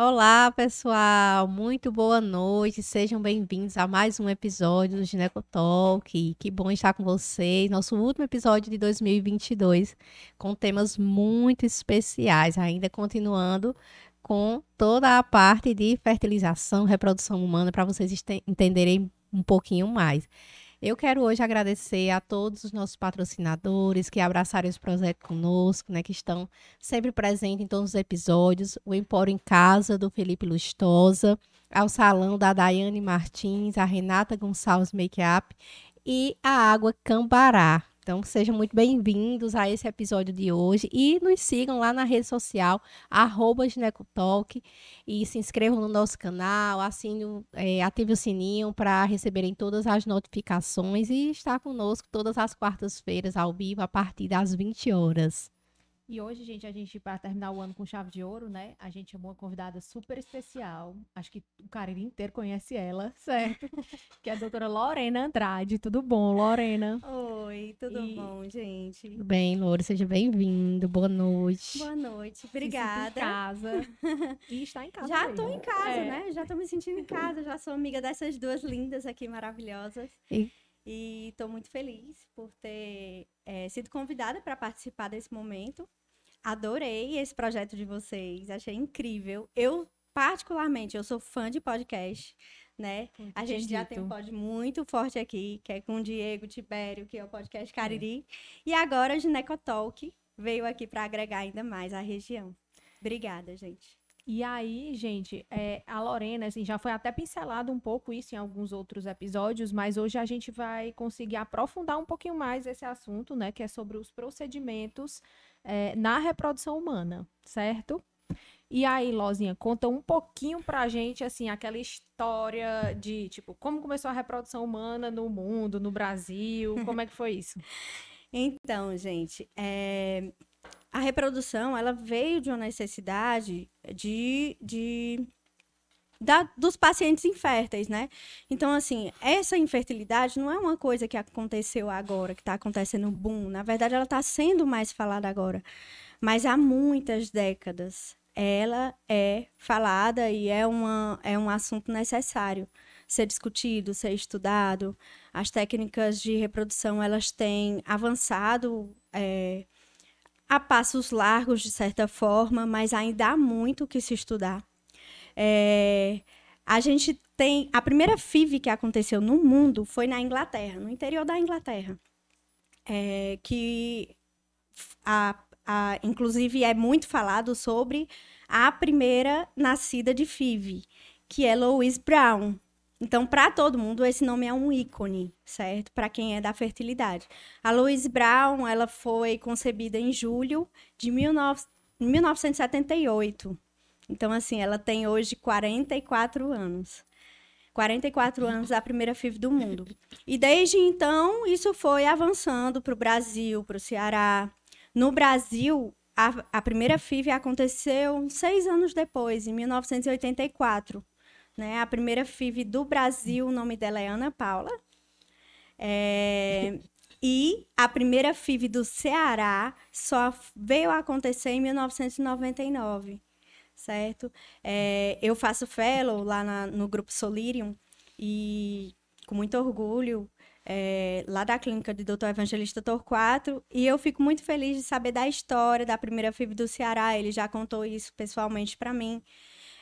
Olá, pessoal, muito boa noite, sejam bem-vindos a mais um episódio do Gineco Talk. Que bom estar com vocês, nosso último episódio de 2022, com temas muito especiais, ainda continuando com toda a parte de fertilização, reprodução humana, para vocês entenderem um pouquinho mais. Eu quero hoje agradecer a todos os nossos patrocinadores que abraçaram esse projeto conosco, né, que estão sempre presentes em todos os episódios. O Empório em Casa, do Felipe Lustosa, ao Salão da Daiane Martins, a Renata Gonçalves Makeup e a Água Cambará. Então, sejam muito bem-vindos a esse episódio de hoje e nos sigam lá na rede social, @ginecotalk, e se inscrevam no nosso canal, ative o sininho para receberem todas as notificações e estar conosco todas as quartas-feiras ao vivo a partir das 20 horas. E hoje, gente, para terminar o ano com chave de ouro, né? A gente chamou uma convidada super especial. Acho que o Cariri inteiro conhece ela, certo? Que é a doutora Lorena Andrade. Tudo bom, Lorena? Oi, tudo bom, gente? Tudo bem, Loura? Seja bem-vindo. Boa noite. Boa noite, Se sinta obrigada. em casa. E está em casa Já mesmo. tô em casa, né? Já tô me sentindo em casa, já sou amiga dessas duas lindas aqui, maravilhosas. E tô muito feliz por ter sido convidada para participar desse momento. Adorei esse projeto de vocês, achei incrível. Particularmente, eu sou fã de podcast, né? A gente já tem um pod muito forte aqui, que é com o Diego Tibério, que é o podcast Cariri. E agora a Ginecotalk veio aqui para agregar ainda mais a região. Obrigada, gente. E aí, gente, a Lorena, assim, já foi até pincelado um pouco isso em alguns outros episódios, mas hoje a gente vai conseguir aprofundar um pouquinho mais esse assunto, né? Que é sobre os procedimentos na reprodução humana, certo? E aí, Lozinha, conta um pouquinho pra gente, assim, aquela história de, tipo, como começou a reprodução humana no mundo, no Brasil, como é que foi isso? Então, gente, a reprodução, ela veio de uma necessidade dos pacientes inférteis, né? Então, assim, essa infertilidade não é uma coisa que aconteceu agora, que está acontecendo um boom. Na verdade, ela está sendo mais falada agora. Mas há muitas décadas, ela é falada e é um assunto necessário ser discutido, ser estudado. As técnicas de reprodução, elas têm avançado a passos largos, de certa forma, mas ainda há muito o que se estudar. A gente tem... A primeira FIV que aconteceu no mundo foi na Inglaterra, no interior da Inglaterra. Que, inclusive, é muito falado sobre a primeira nascida de FIV, que é Louise Brown. Então, para todo mundo, esse nome é um ícone, certo? Para quem é da fertilidade. A Louise Brown, ela foi concebida em julho de 1978. Então, assim, ela tem hoje 44 anos. 44 anos da primeira FIV do mundo. E desde então, isso foi avançando para o Brasil, para o Ceará. No Brasil, a primeira FIV aconteceu 6 anos depois, em 1984. Né? A primeira FIV do Brasil, o nome dela é Ana Paula. E a primeira FIV do Ceará só veio a acontecer em 1999, certo? Eu faço fellow lá no Grupo Solirium e, com muito orgulho, lá da clínica de Dr. Evangelista Torquato, e eu fico muito feliz de saber da história da primeira FIV do Ceará. Ele já contou isso pessoalmente para mim.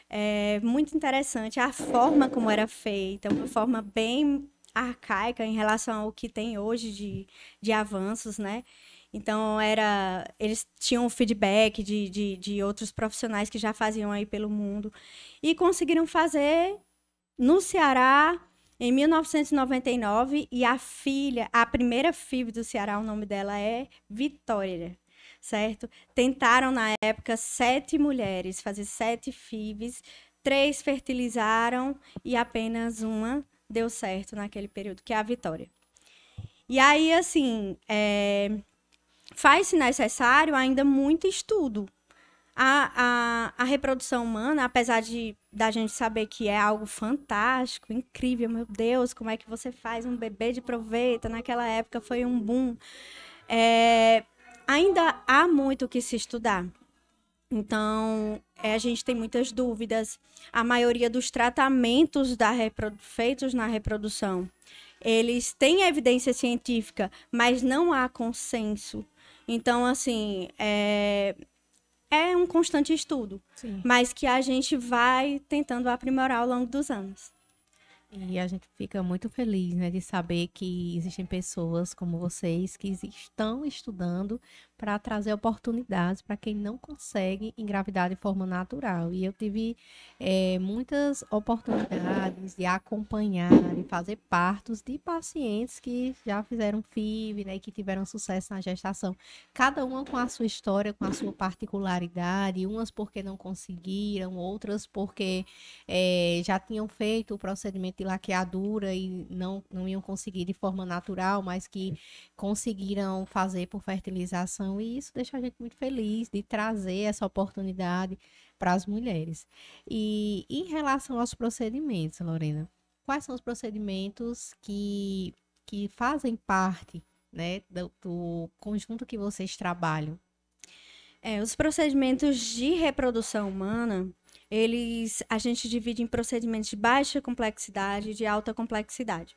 É muito interessante a forma como era feita, uma forma bem arcaica em relação ao que tem hoje de avanços, né? Então, eles tinham feedback de outros profissionais que já faziam aí pelo mundo e conseguiram fazer no Ceará em 1999, e a primeira FIV do Ceará, o nome dela é Vitória. Certo? Tentaram, na época, 7 mulheres fazer 7 FIVs, 3 fertilizaram e apenas uma deu certo naquele período, que é a Vitória. E aí, assim, faz-se necessário ainda muito estudo. A reprodução humana, apesar da gente saber que é algo fantástico, incrível, meu Deus, como é que você faz um bebê de proveta? Naquela época foi um boom. Ainda há muito o que se estudar. Então, a gente tem muitas dúvidas. A maioria dos tratamentos feitos na reprodução, eles têm evidência científica, mas não há consenso. Então, assim, é um constante estudo, Sim. mas que a gente vai tentando aprimorar ao longo dos anos. E a gente fica muito feliz, né, de saber que existem pessoas como vocês que estão estudando para trazer oportunidades para quem não consegue engravidar de forma natural. E eu tive muitas oportunidades de acompanhar, de fazer partos de pacientes que já fizeram FIV, né, e que tiveram sucesso na gestação. Cada uma com a sua história, com a sua particularidade, umas porque não conseguiram, outras porque já tinham feito o procedimento de laqueadura e não iam conseguir de forma natural, mas que conseguiram fazer por fertilização, e isso deixa a gente muito feliz de trazer essa oportunidade para as mulheres. E em relação aos procedimentos, Lorena, quais são os procedimentos que fazem parte, né, do conjunto que vocês trabalham? Os procedimentos de reprodução humana, a gente divide em procedimentos de baixa complexidade e de alta complexidade.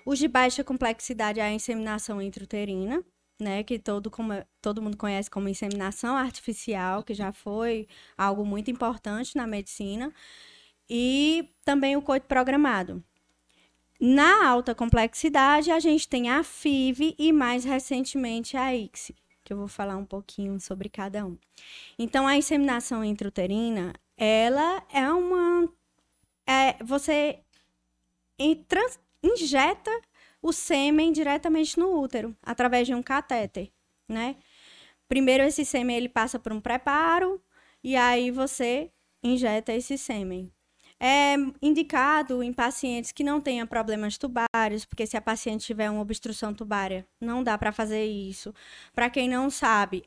Os de baixa complexidade é a inseminação intrauterina, né, que todo mundo conhece como inseminação artificial, que já foi algo muito importante na medicina, e também o coito programado. Na alta complexidade, a gente tem a FIV e, mais recentemente, a ICSI, que eu vou falar um pouquinho sobre cada um. Então, a inseminação intrauterina, ela é você injeta o sêmen diretamente no útero, através de um catéter, né? Primeiro, esse sêmen ele passa por um preparo, e aí você injeta esse sêmen. É indicado em pacientes que não tenham problemas tubários, porque se a paciente tiver uma obstrução tubária, não dá para fazer isso. Para quem não sabe,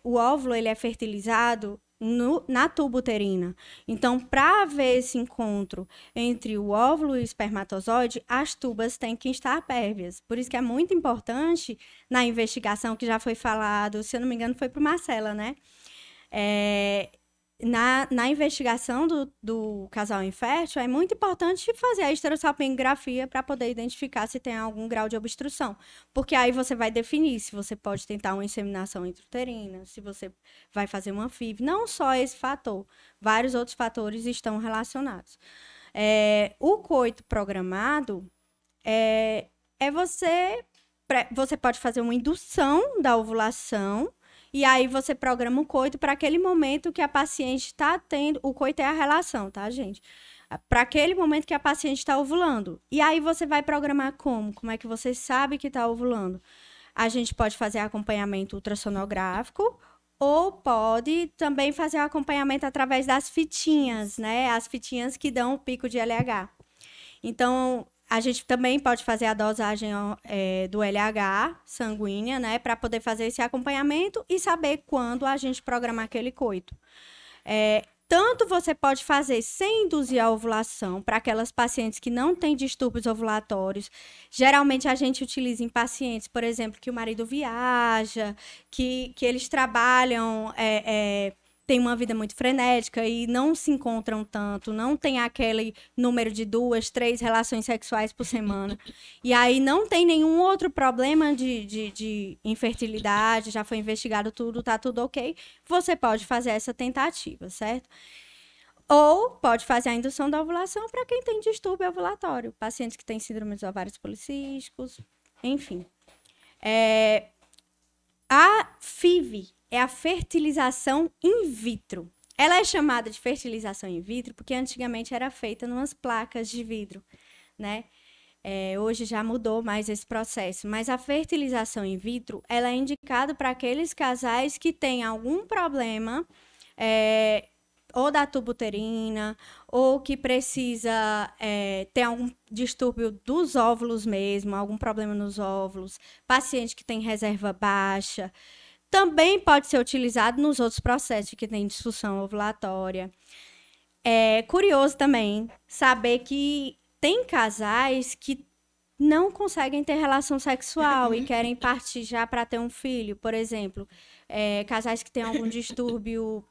o óvulo ele é fertilizado na tuba uterina. Então, para haver esse encontro entre o óvulo e o espermatozoide, as tubas têm que estar pérvias. Por isso que é muito importante na investigação, que já foi falado, se eu não me engano, foi para o Marcela, né? Na investigação do casal infértil, é muito importante fazer a esterossalpingografia para poder identificar se tem algum grau de obstrução. Porque aí você vai definir se você pode tentar uma inseminação intrauterina, se você vai fazer uma FIV. Não só esse fator, vários outros fatores estão relacionados. O coito programado você pode fazer uma indução da ovulação. E aí você programa o coito para aquele momento que a paciente está tendo. O coito é a relação, tá, gente? Para aquele momento que a paciente está ovulando. E aí você vai programar como? Como é que você sabe que está ovulando? A gente pode fazer acompanhamento ultrassonográfico, ou pode também fazer o acompanhamento através das fitinhas, né? As fitinhas que dão o pico de LH. Então, a gente também pode fazer a dosagem do LH sanguínea, né? Para poder fazer esse acompanhamento e saber quando a gente programar aquele coito. Tanto você pode fazer sem induzir a ovulação, para aquelas pacientes que não têm distúrbios ovulatórios. Geralmente a gente utiliza em pacientes, por exemplo, que o marido viaja, que eles trabalham, têm uma vida muito frenética e não se encontram tanto, não tem aquele número de 2, 3 relações sexuais por semana. E aí não tem nenhum outro problema de infertilidade, já foi investigado tudo, tá tudo ok. Você pode fazer essa tentativa, certo? Ou pode fazer a indução da ovulação para quem tem distúrbio ovulatório, pacientes que têm síndrome dos ovários policísticos, enfim. A FIV é a fertilização in vitro. Ela é chamada de fertilização in vitro porque antigamente era feita em umas placas de vidro, né? Hoje já mudou mais esse processo, mas a fertilização in vitro, ela é indicada para aqueles casais que têm algum problema, ou da tuba uterina, ou que precisa ter algum distúrbio dos óvulos mesmo, algum problema nos óvulos, paciente que tem reserva baixa. Também pode ser utilizado nos outros processos que tem disfunção ovulatória. É curioso também saber que tem casais que não conseguem ter relação sexual e querem partir já para ter um filho. Por exemplo, casais que têm algum distúrbio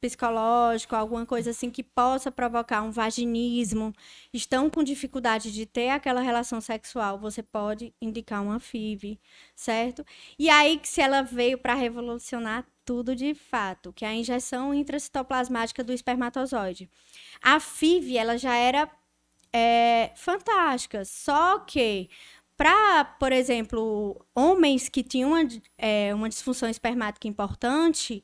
psicológico, alguma coisa assim que possa provocar um vaginismo, estão com dificuldade de ter aquela relação sexual, você pode indicar uma FIV, certo? E aí, que se ela veio para revolucionar tudo de fato, que é a injeção intracitoplasmática do espermatozoide. A FIV, ela já era fantástica, só que para, por exemplo, homens que tinham uma disfunção espermática importante,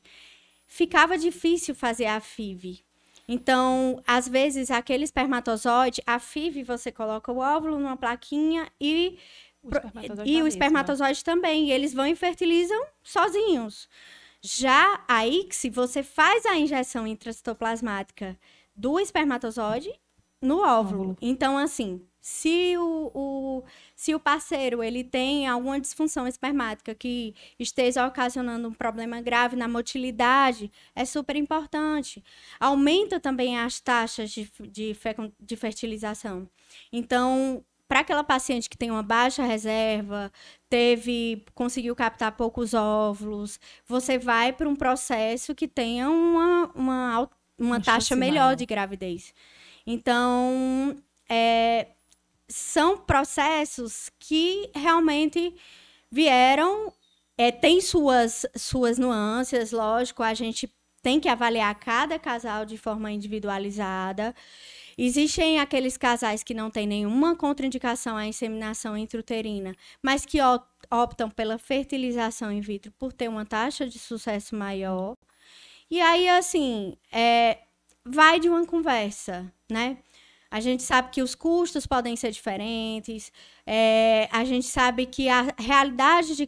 ficava difícil fazer a FIV. Então, às vezes, aquele espermatozoide, a FIV, você coloca o óvulo numa plaquinha e o espermatozoide também. E eles vão e fertilizam sozinhos. Já a ICSI, você faz a injeção intracitoplasmática do espermatozoide no óvulo. Então, assim, se o parceiro ele tem alguma disfunção espermática que esteja ocasionando um problema grave na motilidade, é super importante. Aumenta também as taxas de fertilização. Então, para aquela paciente que tem uma baixa reserva, conseguiu captar poucos óvulos, você vai para um processo que tenha uma taxa melhor de gravidez. Então, são processos que realmente vieram, tem suas nuances, lógico, a gente tem que avaliar cada casal de forma individualizada. Existem aqueles casais que não têm nenhuma contraindicação à inseminação intrauterina, mas que optam pela fertilização in vitro por ter uma taxa de sucesso maior. E aí, assim, vai de uma conversa, né? A gente sabe que os custos podem ser diferentes, a gente sabe que a realidade de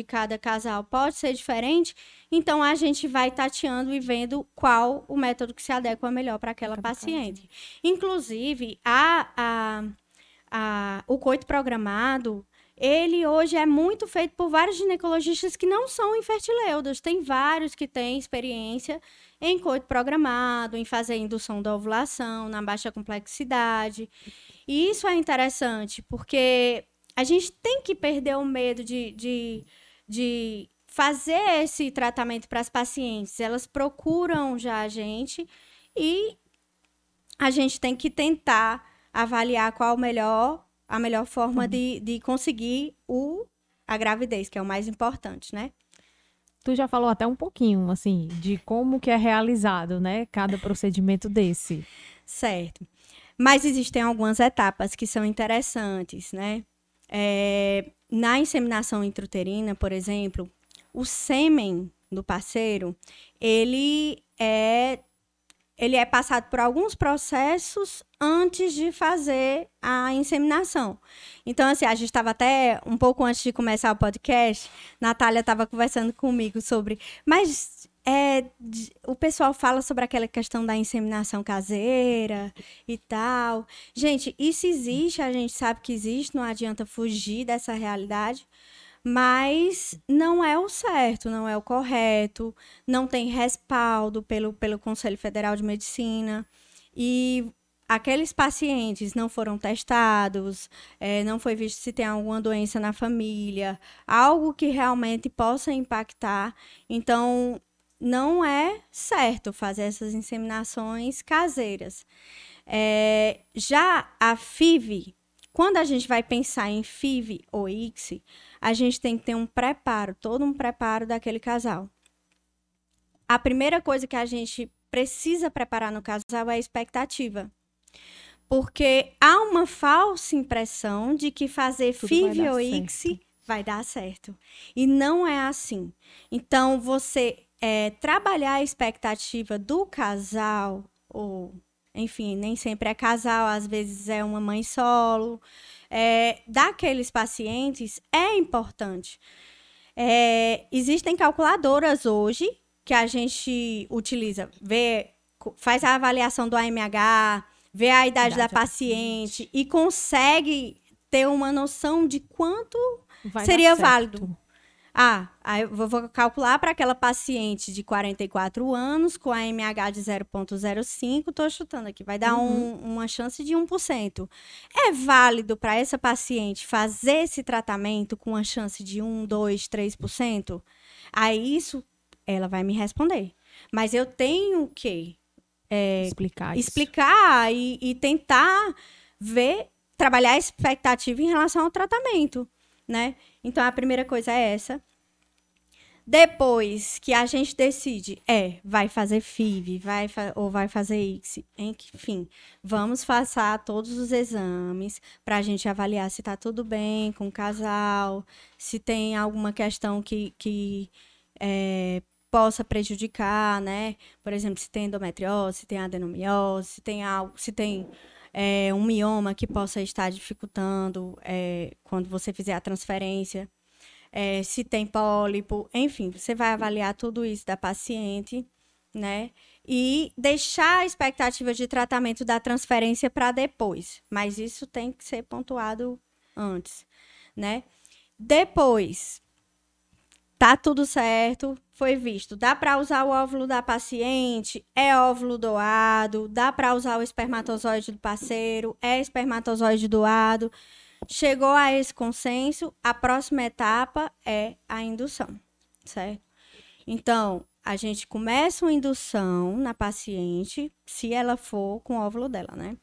cada casal pode ser diferente, então a gente vai tateando e vendo qual o método que se adequa melhor para aquela paciente. Inclusive, o coito programado, ele hoje é muito feito por vários ginecologistas que não são infertileudas. Tem vários que têm experiência em coito programado, em fazer indução da ovulação, na baixa complexidade. E isso é interessante, porque a gente tem que perder o medo de fazer esse tratamento para as pacientes. Elas procuram já a gente e a gente tem que tentar avaliar qual a melhor forma de conseguir a gravidez, que é o mais importante, né? Tu já falou até um pouquinho, assim, de como que é realizado, né, cada procedimento desse. Certo. Mas existem algumas etapas que são interessantes, né? Na inseminação intrauterina, por exemplo, o sêmen do parceiro, ele é passado por alguns processos antes de fazer a inseminação. Então, assim, a gente estava até um pouco antes de começar o podcast, Natália estava conversando comigo sobre... Mas o pessoal fala sobre aquela questão da inseminação caseira e tal. Gente, isso existe, a gente sabe que existe, não adianta fugir dessa realidade. Mas não é o certo, não é o correto, não tem respaldo pelo Conselho Federal de Medicina. E aqueles pacientes não foram testados, não foi visto se tem alguma doença na família, algo que realmente possa impactar. Então, não é certo fazer essas inseminações caseiras. Já a FIV, quando a gente vai pensar em FIV ou ICSI, a gente tem que ter todo um preparo daquele casal. A primeira coisa que a gente precisa preparar no casal é a expectativa. Porque há uma falsa impressão de que fazer FIV ou ICSI vai dar certo. E não é assim. Então, você trabalhar a expectativa do casal, ou, enfim, nem sempre é casal, às vezes é uma mãe solo, daqueles pacientes é importante. Existem calculadoras hoje que a gente utiliza, faz a avaliação do AMH, vê a idade da paciente e consegue ter uma noção de quanto seria válido. Aí eu vou calcular para aquela paciente de 44 anos com a AMH de 0,05, estou chutando aqui, vai dar uma chance de 1%. É válido para essa paciente fazer esse tratamento com uma chance de 1, 2, 3%? Aí isso, ela vai me responder. Mas eu tenho que explicar e tentar trabalhar a expectativa em relação ao tratamento, né? Então, a primeira coisa é essa. Depois que a gente decide, vai fazer FIV, ou vai fazer ICSI, enfim, vamos passar todos os exames para a gente avaliar se está tudo bem com o casal, se tem alguma questão que possa prejudicar, né? Por exemplo, se tem endometriose, se tem adenomiose, se tem um mioma que possa estar dificultando quando você fizer a transferência. Se tem pólipo, enfim, você vai avaliar tudo isso da paciente, né? E deixar a expectativa de tratamento da transferência para depois. Mas isso tem que ser pontuado antes, né? Depois, tá tudo certo, foi visto. Dá para usar o óvulo da paciente? É óvulo doado? Dá para usar o espermatozoide do parceiro? É espermatozoide doado? Chegou a esse consenso, a próxima etapa é a indução, certo? Então, a gente começa uma indução na paciente, se ela for com o óvulo dela, né?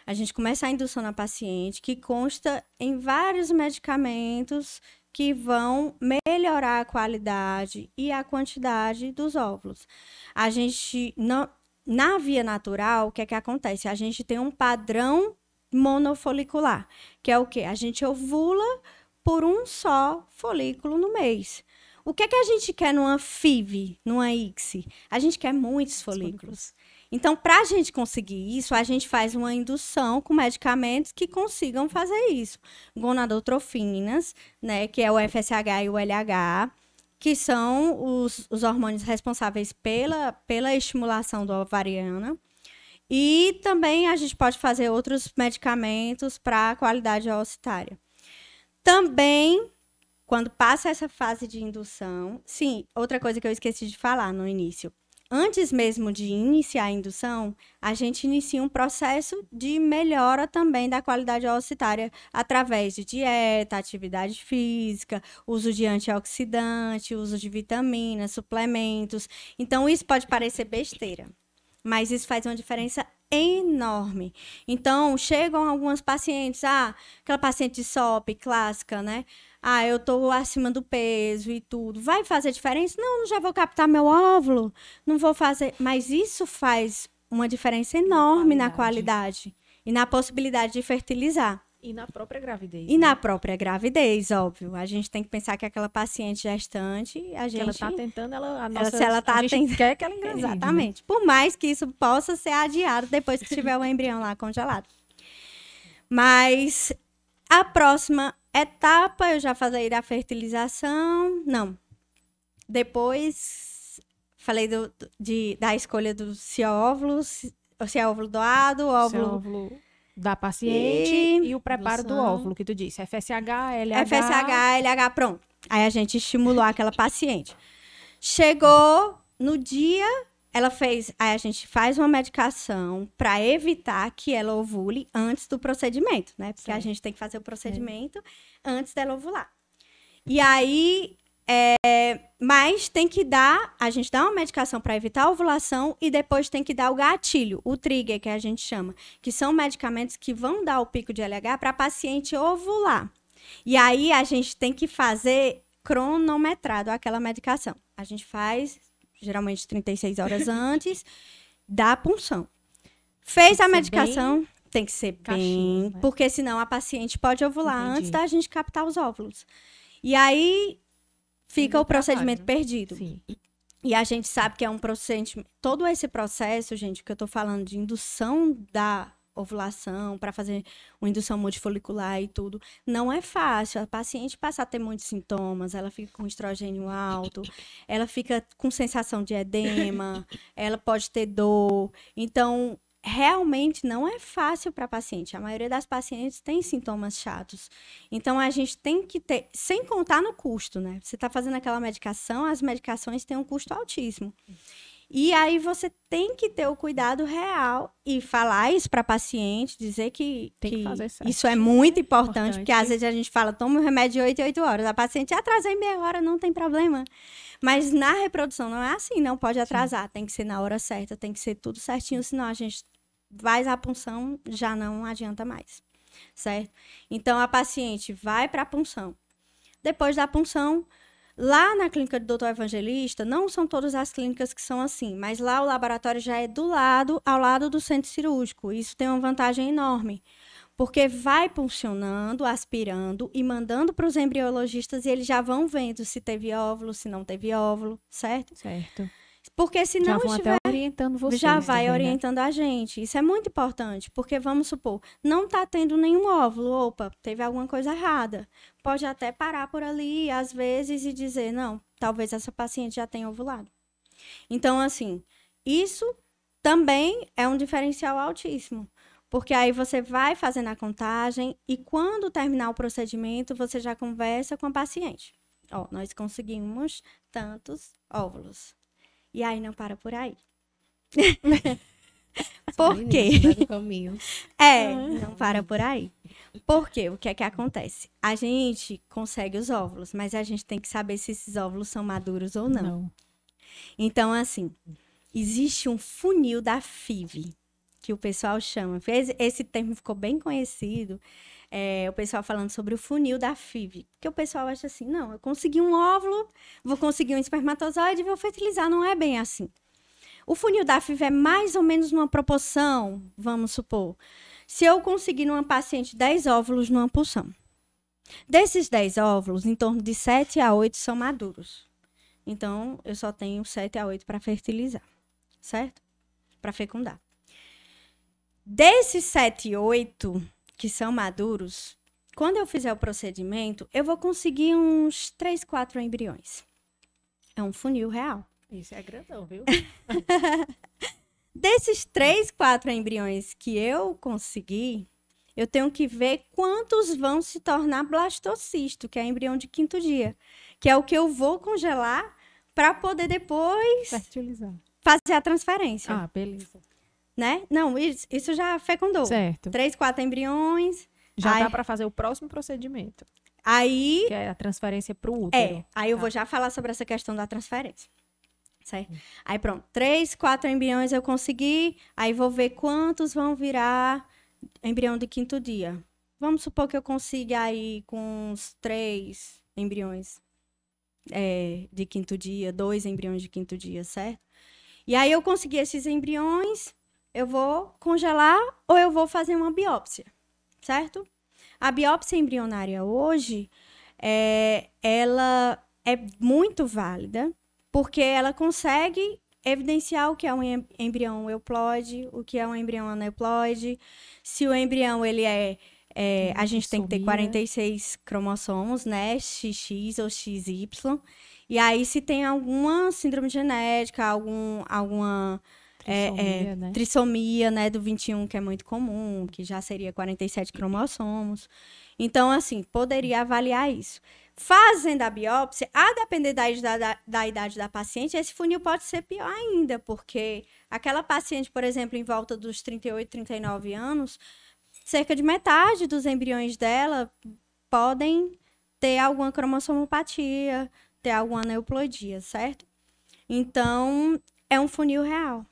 A gente começa a indução na paciente, que consta em vários medicamentos que vão melhorar a qualidade e a quantidade dos óvulos. A gente, na via natural, o que é que acontece? A gente tem um padrão monofolicular, que é o quê? A gente ovula por um só folículo no mês. O que é que a gente quer numa FIV, numa ICSI? A gente quer muitos folículos. Então, para a gente conseguir isso, a gente faz uma indução com medicamentos que consigam fazer isso. Gonadotrofinas, né, que é o FSH e o LH, que são os hormônios responsáveis pela estimulação do ovariana. E também a gente pode fazer outros medicamentos para a qualidade oocytária. Também, quando passa essa fase de indução... Sim, outra coisa que eu esqueci de falar no início. Antes mesmo de iniciar a indução, a gente inicia um processo de melhora também da qualidade oocytária através de dieta, atividade física, uso de antioxidante, uso de vitaminas, suplementos. Então, isso pode parecer besteira, mas isso faz uma diferença enorme. Então, chegam algumas pacientes, aquela paciente de SOP clássica, né? Eu tô acima do peso e tudo. Vai fazer diferença? Não já vou captar meu óvulo, não vou fazer. Mas isso faz uma diferença enorme na qualidade e na possibilidade de fertilizar. E na própria gravidez. E na própria gravidez, óbvio. A gente tem que pensar que aquela paciente gestante, a gente... ela tá tentando, a gente quer que ela engravide. Exatamente. Né? Por mais que isso possa ser adiado depois que tiver o embrião lá congelado. Mas a próxima etapa, eu já falei da fertilização. Não. Depois, falei da escolha do se é óvulo doado, óvulo... da paciente e o preparo do óvulo, que tu disse. FSH, LH... FSH, LH, pronto. Aí a gente estimulou aquela paciente. Chegou no dia, aí a gente faz uma medicação para evitar que ela ovule antes do procedimento, né? Porque a gente tem que fazer o procedimento antes dela ovular. E aí... mas tem que a gente dá uma medicação para evitar a ovulação e depois tem que dar o gatilho, o trigger, que a gente chama, que são medicamentos que vão dar o pico de LH para a paciente ovular. E aí a gente tem que fazer cronometrado aquela medicação. A gente faz, geralmente 36 horas antes da punção. Fez a medicação, tem que ser bem, né? Porque senão a paciente pode ovular antes da gente captar os óvulos. E aí... fica o procedimento perdido. Sim. E a gente sabe que é um procedimento... Todo esse processo, gente, que eu tô falando de indução da ovulação, para fazer uma indução multifolicular e tudo, não é fácil. A paciente passa a ter muitos sintomas, ela fica com estrogênio alto, ela fica com sensação de edema, ela pode ter dor. Então, realmente não é fácil para a paciente. A maioria das pacientes tem sintomas chatos. Então, a gente tem que ter, sem contar no custo, né? Você está fazendo aquela medicação, as medicações têm um custo altíssimo. E aí você tem que ter o cuidado real e falar isso para paciente, dizer que fazer isso é certinho, muito né? importante, porque às vezes a gente fala, toma o remédio de 8 em 8 horas. A paciente atrasa em meia hora, não tem problema. Mas na reprodução não é assim, não pode atrasar. Tem que ser na hora certa, tem que ser tudo certinho, senão a gente faz a punção, já não adianta mais, certo? Então a paciente vai para a punção. Depois da punção, lá na clínica do Dr. Evangelista, não são todas as clínicas que são assim, mas lá o laboratório já é ao lado do centro cirúrgico. Isso tem uma vantagem enorme, porque vai puncionando, aspirando e mandando para os embriologistas e eles já vão vendo se teve óvulo, se não teve óvulo, certo? Certo. Porque se Já não vão estiver, até orientando vocês já vai também, né? orientando a gente. Isso é muito importante, porque vamos supor, não está tendo nenhum óvulo, opa, teve alguma coisa errada. Pode até parar por ali, às vezes, e dizer, não, talvez essa paciente já tenha ovulado. Então, assim, isso também é um diferencial altíssimo. Porque aí você vai fazendo a contagem e quando terminar o procedimento, você já conversa com a paciente. Ó, nós conseguimos tantos óvulos. E aí não para por aí. Só Por no quê? início, né, do caminho. Não para por aí. Por quê? O que é que acontece? A gente consegue os óvulos, mas a gente tem que saber se esses óvulos são maduros ou não. Não. Então, assim, existe um funil da FIV, que o pessoal chama. Esse termo ficou bem conhecido. O pessoal falando sobre o funil da FIV. Porque o pessoal acha assim, não, eu consegui um óvulo, vou conseguir um espermatozoide e vou fertilizar. Não é bem assim. O funil da FIV é mais ou menos numa proporção, vamos supor. Se eu conseguir numa paciente 10 óvulos numa punção. Desses 10 óvulos, em torno de 7 a 8 são maduros. Então, eu só tenho 7 a 8 para fertilizar, certo? Para fecundar. Desses 7 e 8 que são maduros, quando eu fizer o procedimento, eu vou conseguir uns 3, 4 embriões. É um funil real. Isso é grandão, viu? Desses 3, 4 embriões que eu consegui, eu tenho que ver quantos vão se tornar blastocisto, que é embrião de 5º dia, que é o que eu vou congelar para poder depois Fertilizar. fazer a transferência, Ah, beleza. né? Não, isso já fecundou. Certo. 3, 4 embriões. Já Aí- dá para fazer o próximo procedimento, Aí, que é a transferência para o útero. aí eu vou já falar sobre essa questão da transferência. Certo? Aí pronto, 3, 4 embriões eu consegui, aí vou ver quantos vão virar embrião de 5º dia. Vamos supor que eu consiga aí com uns 3 embriões de 5º dia, 2 embriões de 5º dia, certo? E aí eu consegui esses embriões, eu vou congelar ou eu vou fazer uma biópsia, certo? A biópsia embrionária hoje, ela é muito válida, porque ela consegue evidenciar o que é um embrião euploide, o que é um embrião aneuploide, se o embrião ele a gente tem que ter Trissomia. 46 cromossomos, né? XX ou XY. E aí, se tem alguma síndrome genética, alguma Trissomia, né? trissomia, né, do 21, que é muito comum, que já seria 47 cromossomos. Então, assim, poderia avaliar isso. Fazendo a biópsia, a depender da idade da paciente, esse funil pode ser pior ainda, porque aquela paciente, por exemplo, em volta dos 38, 39 anos, cerca de metade dos embriões dela podem ter alguma cromossomopatia, ter alguma aneuploidia, certo? Então, é um funil real.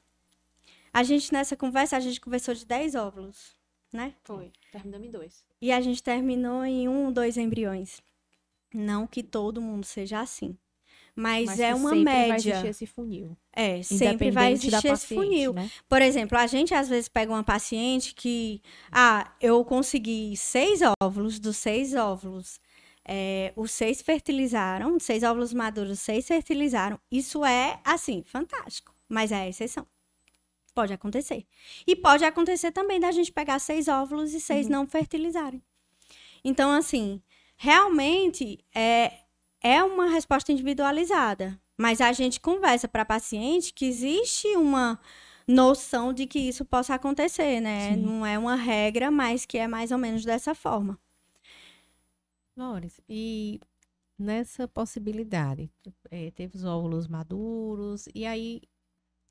Nessa conversa, a gente conversou de 10 óvulos, né? Foi. Terminamos em 2. E a gente terminou em 1 ou 2 embriões. Não que todo mundo seja assim. Mas é que uma sempre vai média. existir esse funil. Sempre vai Independente da existir esse paciente, funil. né? Por exemplo, a gente às vezes pega uma paciente que, eu consegui 6 óvulos, dos 6 óvulos, os 6 fertilizaram, 6 óvulos maduros, 6 fertilizaram. Isso é, assim, fantástico, mas é a exceção. Pode acontecer. E pode acontecer também da gente pegar 6 óvulos e 6 não fertilizarem. Então, assim, realmente é uma resposta individualizada. Mas a gente conversa para paciente que existe uma noção de que isso possa acontecer, né? Sim. Não é uma regra, mas que é mais ou menos dessa forma. Lores, e nessa possibilidade, teve os óvulos maduros, e aí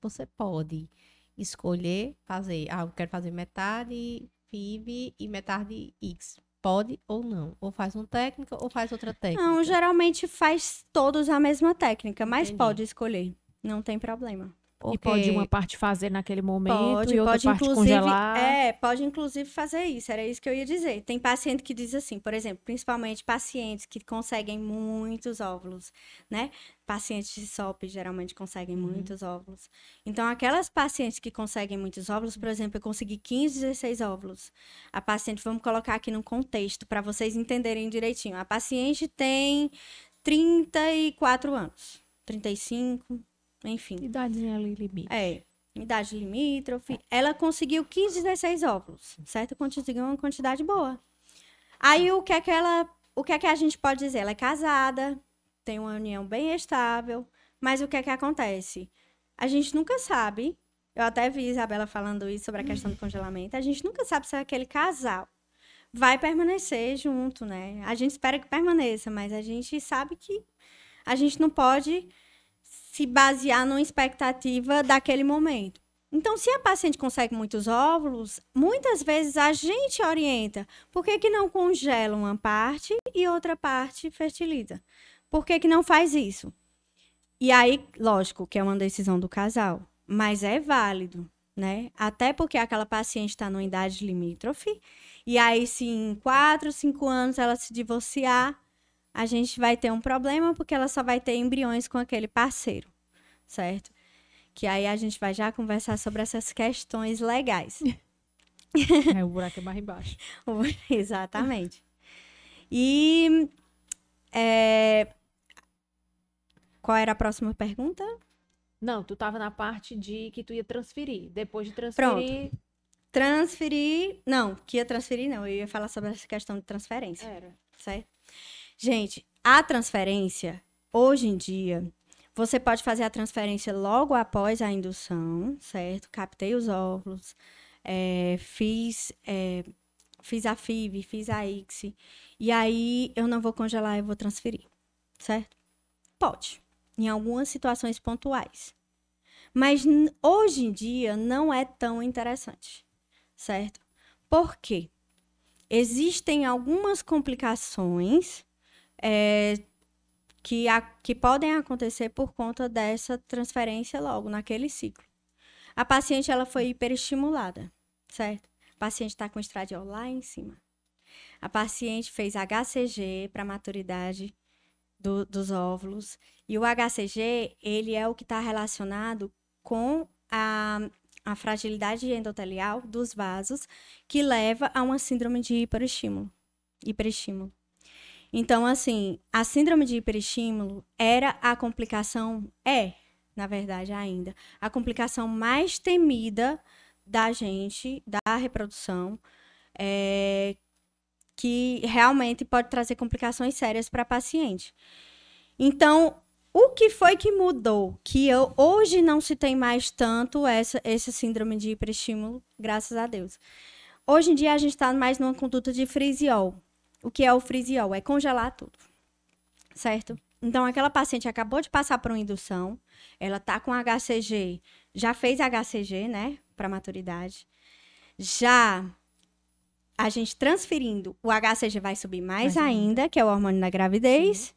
você pode escolher fazer, eu quero fazer metade FIV e metade X. Pode ou não? Ou faz uma técnica ou faz outra técnica? Não, geralmente faz todos a mesma técnica, mas Entendi. pode escolher. Não tem problema. E pode uma parte fazer naquele momento e outra Pode parte inclusive, congelar. pode inclusive fazer isso, era isso que eu ia dizer. Tem paciente que diz assim, por exemplo, principalmente pacientes que conseguem muitos óvulos, né? Pacientes de SOP geralmente conseguem muitos óvulos. Então, aquelas pacientes que conseguem muitos óvulos, por exemplo, eu consegui 15, 16 óvulos. A paciente, vamos colocar aqui num contexto para vocês entenderem direitinho. A paciente tem 34 anos, 35, enfim. Idadezinha ali, limite. Idade limítrofe. Ela conseguiu 15, 16 óvulos, certo? Conseguiu uma quantidade boa. Aí, o que é que a gente pode dizer? Ela é casada, tem uma união bem estável, mas o que é que acontece? A gente nunca sabe, eu até vi Isabela falando isso sobre a questão do congelamento, a gente nunca sabe se aquele casal vai permanecer junto, né? A gente espera que permaneça, mas a gente sabe que a gente não pode se basear numa expectativa daquele momento. Então, se a paciente consegue muitos óvulos, muitas vezes a gente orienta. Por que que não congela uma parte e outra parte fertiliza? Por que que não faz isso? E aí, lógico que é uma decisão do casal, mas é válido, né? Até porque aquela paciente está numa idade limítrofe, e aí se em 4, 5 anos ela se divorciar, a gente vai ter um problema porque ela só vai ter embriões com aquele parceiro, certo? Que aí a gente vai já conversar sobre essas questões legais. O buraco é mais embaixo. Exatamente. E qual era a próxima pergunta? Não, tu tava na parte de que tu ia transferir. Depois de transferir... Transferir... Não, que ia transferir não. Eu ia falar sobre essa questão de transferência. Era. Certo? Gente, a transferência, hoje em dia, você pode fazer a transferência logo após a indução, certo? Captei os óvulos, fiz a FIV, fiz a ICSI, e aí eu não vou congelar, eu vou transferir, certo? Pode, em algumas situações pontuais. Mas hoje em dia não é tão interessante, certo? Por quê? Existem algumas complicações que podem acontecer por conta dessa transferência logo naquele ciclo. A paciente ela foi hiperestimulada, certo? A paciente está com estradiol lá em cima. A paciente fez HCG para maturidade dos óvulos. E o HCG, ele é o que está relacionado com a fragilidade endotelial dos vasos, que leva a uma síndrome de hiperestímulo. Então, assim, a síndrome de hiperestímulo era a complicação, na verdade, ainda, a complicação mais temida da gente, da reprodução, que realmente pode trazer complicações sérias para a paciente. Então, o que foi que mudou? Que hoje não se tem mais tanto essa síndrome de hiperestímulo, graças a Deus. Hoje em dia, a gente está mais numa conduta de frisiol. O que é o frisiol? É congelar tudo, certo? Então, aquela paciente acabou de passar por uma indução, ela tá com HCG, já fez HCG, né, para maturidade. Já a gente transferindo, o HCG vai subir mais ainda, que é o hormônio da gravidez. Sim.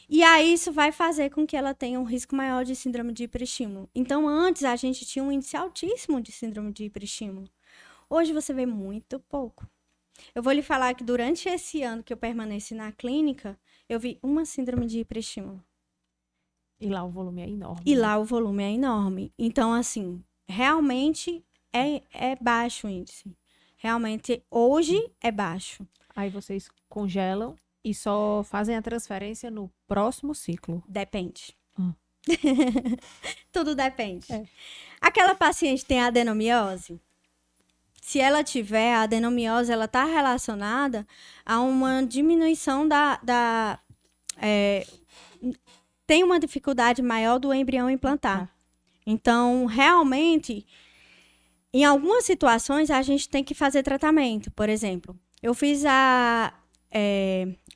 E aí, isso vai fazer com que ela tenha um risco maior de síndrome de hiperestímulo. Então, antes, a gente tinha um índice altíssimo de síndrome de hiperestímulo. Hoje, você vê muito pouco. Eu vou lhe falar que durante esse ano que eu permaneci na clínica, eu vi uma síndrome de hiperestímulo. E lá o volume é enorme. E lá o volume é enorme. Então, assim, realmente é baixo o índice. Realmente, hoje é baixo. Aí vocês congelam e só fazem a transferência no próximo ciclo. Depende. Tudo depende. Aquela paciente tem adenomiose? Se ela tiver, a adenomiose, ela está relacionada a uma diminuição tem uma dificuldade maior do embrião implantar. Então, realmente, em algumas situações, a gente tem que fazer tratamento. Por exemplo, eu fiz a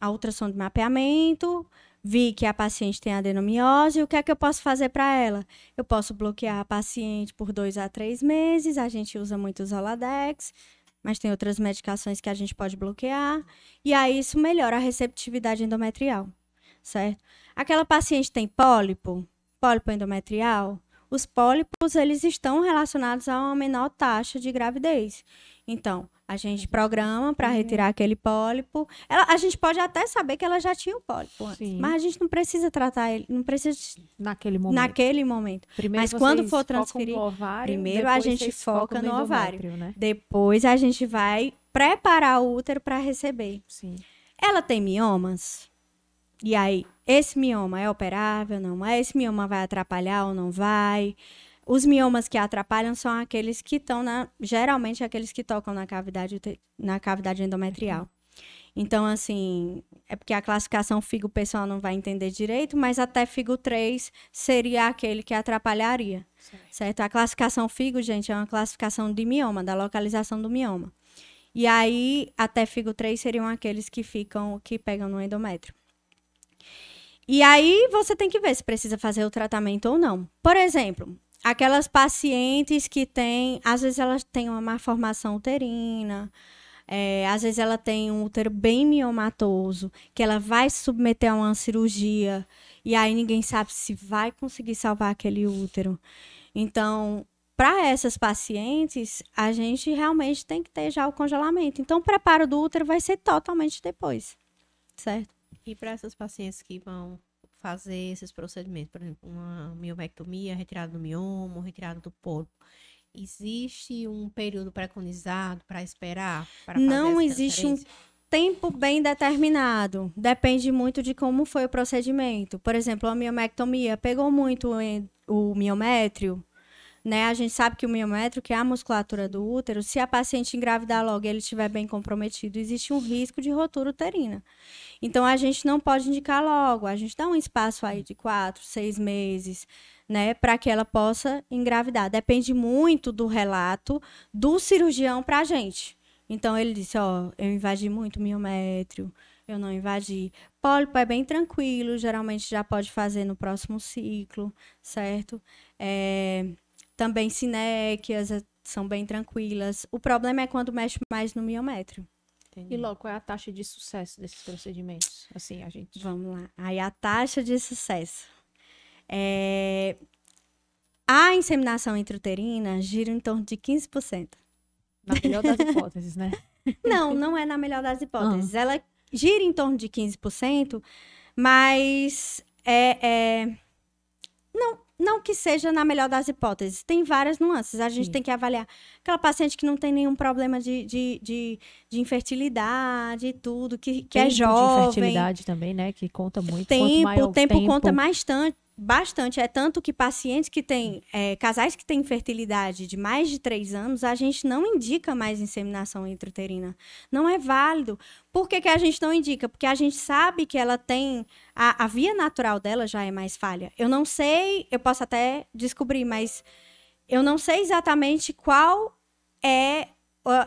ultrassom de mapeamento, vi que a paciente tem adenomiose, o que é que eu posso fazer para ela? Eu posso bloquear a paciente por 2 a 3 meses, a gente usa muito o Zoladex, mas tem outras medicações que a gente pode bloquear, e aí isso melhora a receptividade endometrial, certo? Aquela paciente tem pólipo endometrial, os pólipos, eles estão relacionados a uma menor taxa de gravidez. Então, a gente programa para retirar aquele pólipo. A gente pode até saber que ela já tinha o pólipo antes, mas a gente não precisa tratar ele, não precisa naquele momento. Primeiro mas quando for transferir, ovário, primeiro a gente foca no ovário, né? Depois a gente vai preparar o útero para receber. Sim. Ela tem miomas? E aí, esse mioma é operável, não é? Esse mioma vai atrapalhar ou não vai? Os miomas que atrapalham são aqueles que estão geralmente aqueles que tocam na cavidade endometrial. Então, assim, é porque a classificação FIGO o pessoal não vai entender direito, mas até FIGO 3 seria aquele que atrapalharia, certo? A classificação FIGO, gente, é uma classificação de mioma, da localização do mioma. E aí, até FIGO 3 seriam aqueles que pegam no endométrio. E aí, você tem que ver se precisa fazer o tratamento ou não. Por exemplo, aquelas pacientes que às vezes elas têm uma má formação uterina, às vezes ela tem um útero bem miomatoso, que ela vai se submeter a uma cirurgia, e aí ninguém sabe se vai conseguir salvar aquele útero. Então, para essas pacientes, a gente realmente tem que ter já o congelamento. Então, o preparo do útero vai ser totalmente depois, certo? E para essas pacientes que vão fazer esses procedimentos, por exemplo, uma miomectomia, retirada do mioma, retirada do pólipo, existe um período preconizado para esperar? Não existe um tempo bem determinado. Depende muito de como foi o procedimento. Por exemplo, a miomectomia pegou muito o miométrio, né? A gente sabe que o miométrio, que é a musculatura do útero, se a paciente engravidar logo e ele estiver bem comprometido, existe um risco de rotura uterina. Então, a gente não pode indicar logo. A gente dá um espaço aí de 4, 6 meses, né? Para que ela possa engravidar. Depende muito do relato do cirurgião para a gente. Então, ele disse, eu invadi muito miométrio, eu não invadi. Pólipo é bem tranquilo, geralmente já pode fazer no próximo ciclo, certo? Também sinéquias são bem tranquilas. O problema é quando mexe mais no miométrio. E logo, qual é a taxa de sucesso desses procedimentos? Assim, a gente... Vamos lá. Aí, a taxa de sucesso. A inseminação intrauterina gira em torno de 15%. Na melhor das hipóteses, né? Não é na melhor das hipóteses. Ela gira em torno de 15%, mas não que seja na melhor das hipóteses. Tem várias nuances. A gente tem que avaliar. Aquela paciente que não tem nenhum problema de infertilidade e tudo, que é jovem. De infertilidade também, né? Que conta muito. O tempo conta bastante. É tanto que pacientes que têm... casais que têm infertilidade de mais de 3 anos, a gente não indica mais inseminação intrauterina. Não é válido. Por que a gente não indica? Porque a gente sabe que ela tem... A via natural dela já é mais falha. Eu não sei... Eu posso até descobrir, mas... Eu não sei exatamente qual é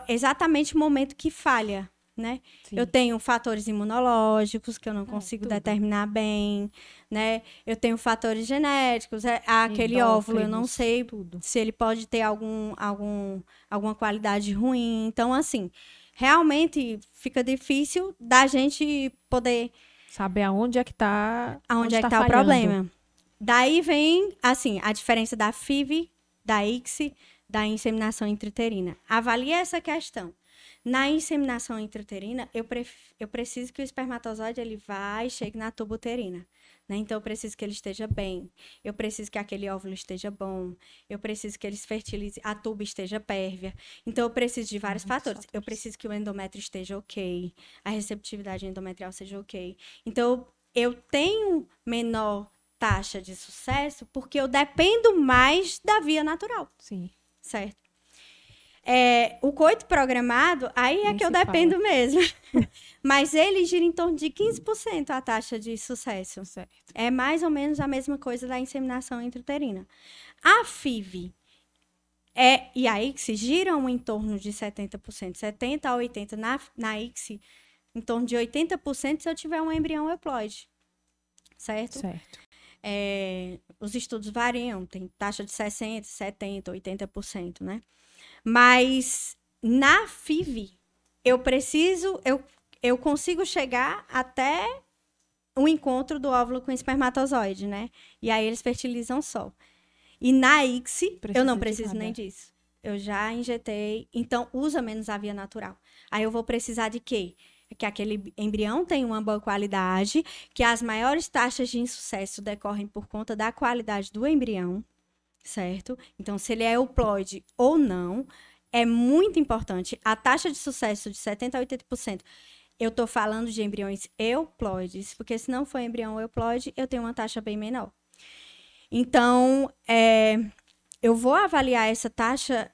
exatamente o momento que falha, né? Eu tenho fatores imunológicos que eu não consigo determinar bem, né? Eu tenho fatores genéticos, aquele óvulo, eu não sei se ele pode ter alguma qualidade ruim. Então, assim, realmente fica difícil da gente poder saber aonde é que tá o problema. Daí vem, assim, a diferença da FIV, da ICSI, da inseminação intrauterina. Avalie essa questão. Na inseminação intrauterina, eu preciso que o espermatozoide ele chegue na tuba uterina, né? Então, eu preciso que ele esteja bem. Eu preciso que aquele óvulo esteja bom. Eu preciso que ele se fertilize, a tuba esteja pérvia. Então, eu preciso de vários fatores. Eu preciso que o endométrio esteja ok, a receptividade endometrial seja ok. Então, eu tenho menor taxa de sucesso porque eu dependo mais da via natural. Sim. Certo? O coito programado, aí é que eu dependo mesmo. Mas ele gira em torno de 15% a taxa de sucesso. Certo. É mais ou menos a mesma coisa da inseminação intrauterina. A FIV e a ICSI giram em torno de 70%. 70% a 80% na ICSI, em torno de 80% se eu tiver um embrião euploide. certo? Certo. Os estudos variam, tem taxa de 60%, 70%, 80%, né? Mas na FIV, eu consigo chegar até o encontro do óvulo com o espermatozoide, né? E aí eles fertilizam só. E na ICSI, eu não preciso nem disso. Eu já injetei, então usa menos a via natural. Aí eu vou precisar de quê? Que aquele embrião tenha uma boa qualidade, que as maiores taxas de insucesso decorrem por conta da qualidade do embrião, certo? Então, se ele é euploide ou não, é muito importante. A taxa de sucesso de 70% a 80%, eu estou falando de embriões euploides, porque se não for embrião euploide, eu tenho uma taxa bem menor. Então, eu vou avaliar essa taxa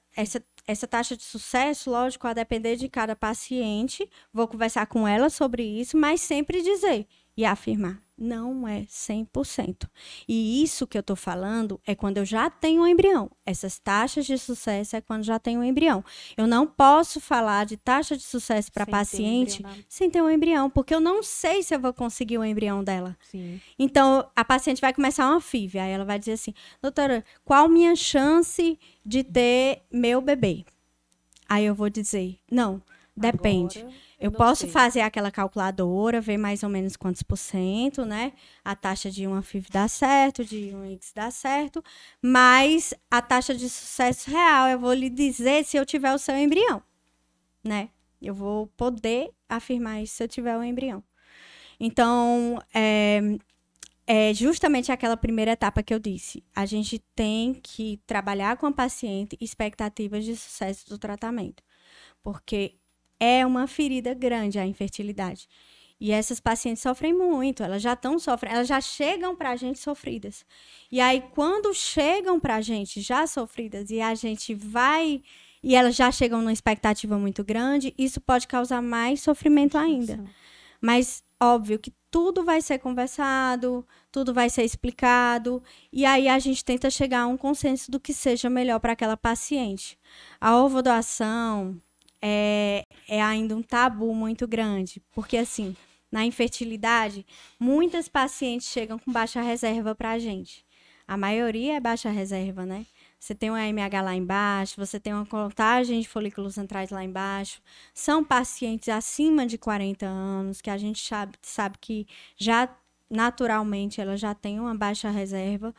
de sucesso, lógico, a depender de cada paciente. Vou conversar com ela sobre isso, mas sempre dizer e afirmar, não é 100%. E isso que eu estou falando é quando eu já tenho um embrião. Essas taxas de sucesso é quando já tenho um embrião. Eu não posso falar de taxa de sucesso para paciente sem ter um embrião, porque eu não sei se eu vou conseguir o embrião dela. Sim. Então, a paciente vai começar uma FIV, aí ela vai dizer assim, doutora, qual minha chance de ter meu bebê? Aí eu vou dizer, não, depende. Agora, eu posso fazer aquela calculadora, ver mais ou menos quantos %, né? A taxa de uma FIV dá certo, de um X dá certo, mas a taxa de sucesso real, eu vou lhe dizer se eu tiver o seu embrião, né? Eu vou poder afirmar isso se eu tiver o embrião. Então, é justamente aquela primeira etapa que eu disse. A gente tem que trabalhar com a paciente expectativas de sucesso do tratamento, porque é uma ferida grande a infertilidade. E essas pacientes sofrem muito, elas já estão sofrendo, elas já chegam para a gente sofridas. E aí, quando chegam para a gente já sofridas e a gente vai... E elas já chegam numa expectativa muito grande, isso pode causar mais sofrimento ainda. Mas, óbvio que tudo vai ser conversado, tudo vai ser explicado, e aí a gente tenta chegar a um consenso do que seja melhor para aquela paciente. A ovodoação é ainda um tabu muito grande, porque, assim, na infertilidade, muitas pacientes chegam com baixa reserva para a gente. A maioria é baixa reserva, né? Você tem um AMH lá embaixo, você tem uma contagem de folículos centrais lá embaixo. São pacientes acima de 40 anos, que a gente sabe que já naturalmente ela já tem uma baixa reserva.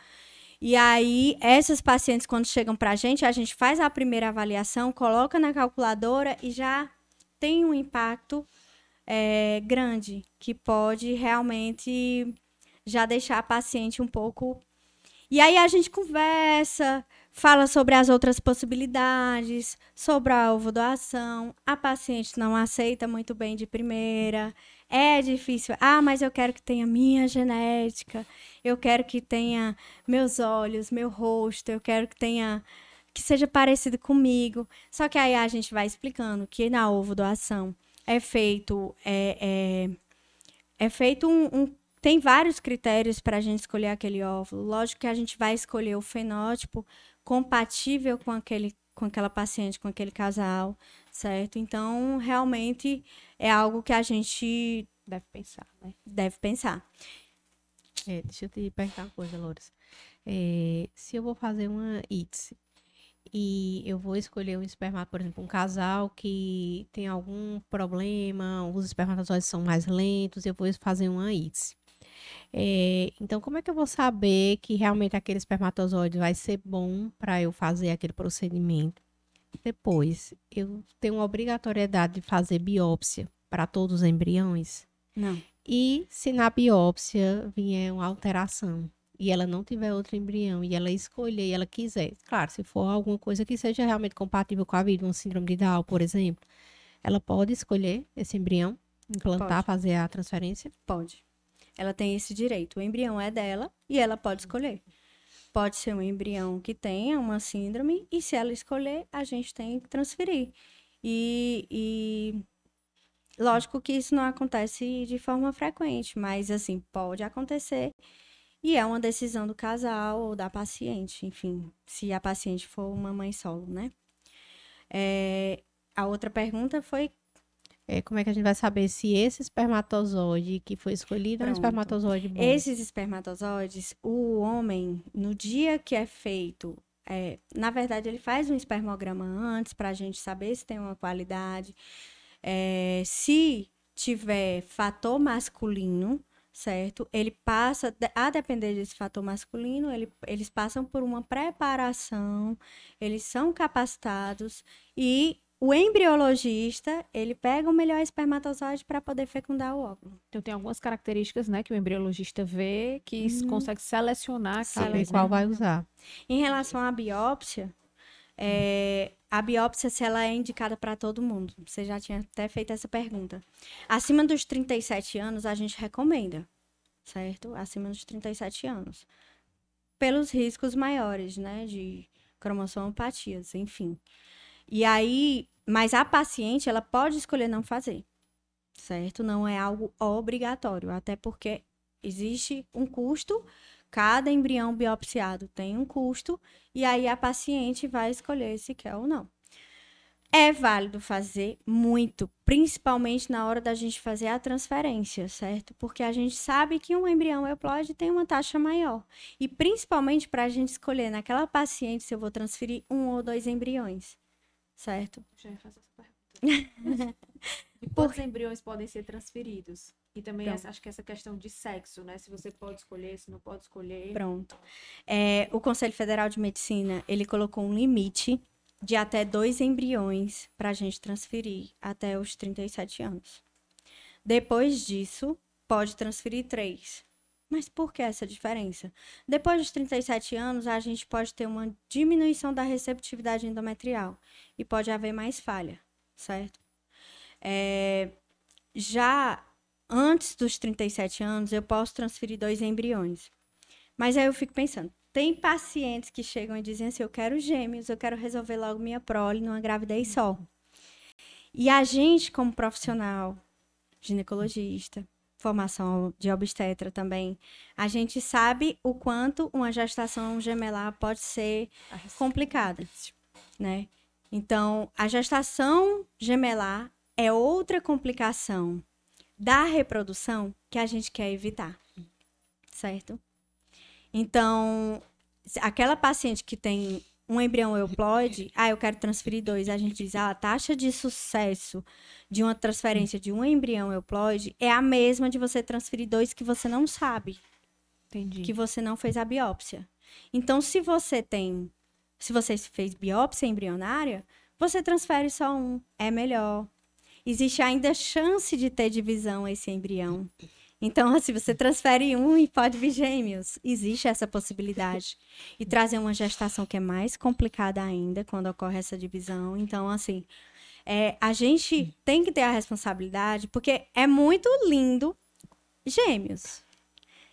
E aí, essas pacientes, quando chegam para a gente faz a primeira avaliação, coloca na calculadora e já tem um impacto grande, que pode realmente já deixar a paciente um pouco... E aí a gente conversa, fala sobre as outras possibilidades, sobre a ovodoação. A paciente não aceita muito bem de primeira. É difícil. Ah, mas eu quero que tenha minha genética. Eu quero que tenha meus olhos, meu rosto. Eu quero que seja parecido comigo. Só que aí a gente vai explicando que na ovodoação é feito tem vários critérios para a gente escolher aquele óvulo. Lógico que a gente vai escolher o fenótipo compatível com aquela paciente, com aquele casal, certo? Então, realmente, é algo que a gente deve pensar, né? Deve pensar. Deixa eu te perguntar uma coisa, Lourdes. Se eu vou fazer uma ICSI e eu vou escolher um espermatozoide, por exemplo, um casal que tem algum problema, os espermatozoides são mais lentos, eu vou fazer uma ICSI. Então, como é que eu vou saber que realmente aquele espermatozoide vai ser bom para eu fazer aquele procedimento? Depois, eu tenho uma obrigatoriedade de fazer biópsia para todos os embriões? Não. E se na biópsia vier uma alteração e ela não tiver outro embrião e ela escolher e ela quiser, claro, se for alguma coisa que seja realmente compatível com a vida, uma síndrome de Down, por exemplo, ela pode escolher esse embrião, implantar, fazer a transferência? Pode. Ela tem esse direito. O embrião é dela e ela pode escolher. Pode ser um embrião que tenha uma síndrome e se ela escolher, a gente tem que transferir. E lógico que isso não acontece de forma frequente, mas assim, pode acontecer e é uma decisão do casal ou da paciente, enfim, se a paciente for uma mãe solo, né? A outra pergunta foi Como é que a gente vai saber se esse espermatozoide que foi escolhido é um Pronto. espermatozoide bom? Esses espermatozoides, o homem, no dia que é feito, na verdade, ele faz um espermograma antes para a gente saber se tem uma qualidade. Se tiver fator masculino, certo? Ele passa, a depender desse fator masculino, eles passam por uma preparação, eles são capacitados e o embriologista, ele pega o melhor espermatozoide para poder fecundar o óvulo. Então, tem algumas características, né, que o embriologista vê que consegue selecionar Saber aqueles, qual né? vai usar. Em relação à biópsia, a biópsia, se ela é indicada para todo mundo. Você já tinha até feito essa pergunta. Acima dos 37 anos, a gente recomenda, certo? Acima dos 37 anos. Pelos riscos maiores, né? De cromossomopatias, enfim. E aí, mas a paciente, ela pode escolher não fazer, certo? Não é algo obrigatório, até porque existe um custo, cada embrião biopsiado tem um custo, e aí a paciente vai escolher se quer ou não. É válido fazer muito, principalmente na hora da gente fazer a transferência, certo? Porque a gente sabe que um embrião euploide tem uma taxa maior. E principalmente para a gente escolher naquela paciente se eu vou transferir 1 ou 2 embriões, certo? Já ia fazer essa pergunta. E quantos embriões podem ser transferidos? E também acho que essa questão de sexo, né? Se você pode escolher, se não pode escolher. Pronto. O Conselho Federal de Medicina, ele colocou um limite de até 2 embriões para a gente transferir até os 37 anos. Depois disso, pode transferir 3. Mas por que essa diferença? Depois dos 37 anos, a gente pode ter uma diminuição da receptividade endometrial e pode haver mais falha, certo? Já antes dos 37 anos, eu posso transferir 2 embriões. Mas aí eu fico pensando, tem pacientes que chegam e dizem assim, eu quero gêmeos, eu quero resolver logo minha prole numa gravidez só. E a gente, como profissional, ginecologista, formação de obstetra também, a gente sabe o quanto uma gestação gemelar pode ser complicada, né? Então, a gestação gemelar é outra complicação da reprodução que a gente quer evitar, certo? Então, aquela paciente que tem um embrião euploide, eu quero transferir 2, a gente diz, a taxa de sucesso de uma transferência de um embrião euploide é a mesma de você transferir 2 que você não sabe. Entendi. Que você não fez a biópsia. Então, se você fez biópsia embrionária, você transfere só 1, é melhor. Existe ainda chance de ter divisão esse embrião. Então, assim, você transfere 1 e pode vir gêmeos. Existe essa possibilidade. E trazer uma gestação que é mais complicada ainda quando ocorre essa divisão. Então, assim, a gente tem que ter a responsabilidade, porque é muito lindo gêmeos.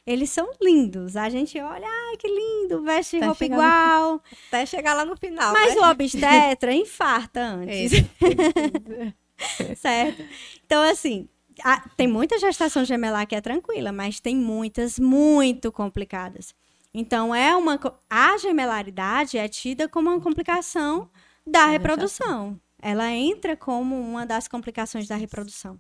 Eles são lindos. A gente olha, ai, que lindo, veste roupa igual. Até chegar lá no final. Mas né? o obstetra infarta antes. Certo? Então, assim, tem muita gestação gemelar que é tranquila, mas tem muitas muito complicadas. Então, a gemelaridade é tida como uma complicação da reprodução. Ela entra como uma das complicações da reprodução.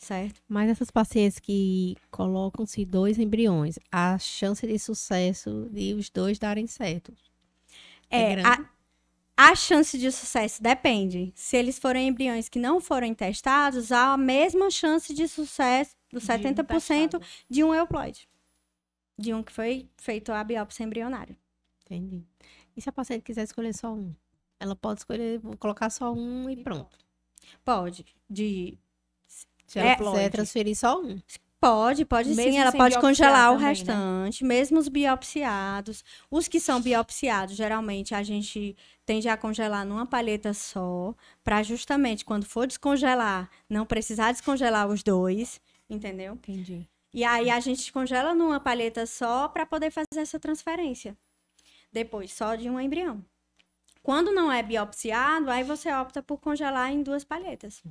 Certo? Mas essas pacientes que colocam-se 2 embriões, a chance de sucesso de os 2 darem certo é grande? A chance de sucesso depende. Se eles forem embriões que não foram testados, há a mesma chance de sucesso, dos 70%, de um euploide. De um que foi feito a biópsia embrionária. Entendi. E se a paciente quiser escolher só 1? Ela pode escolher, vou colocar só 1 e pronto. Pode. Se ela quiser transferir só 1. Pode sim. Ela pode congelar o restante, né? Mesmo os biopsiados. Os que são biopsiados, geralmente, a gente tende a congelar numa palheta só, para justamente, quando for descongelar, não precisar descongelar os 2, entendeu? Entendi. E aí, a gente congela numa palheta só para poder fazer essa transferência. Depois, só de um embrião. Quando não é biopsiado, aí você opta por congelar em 2 palhetas.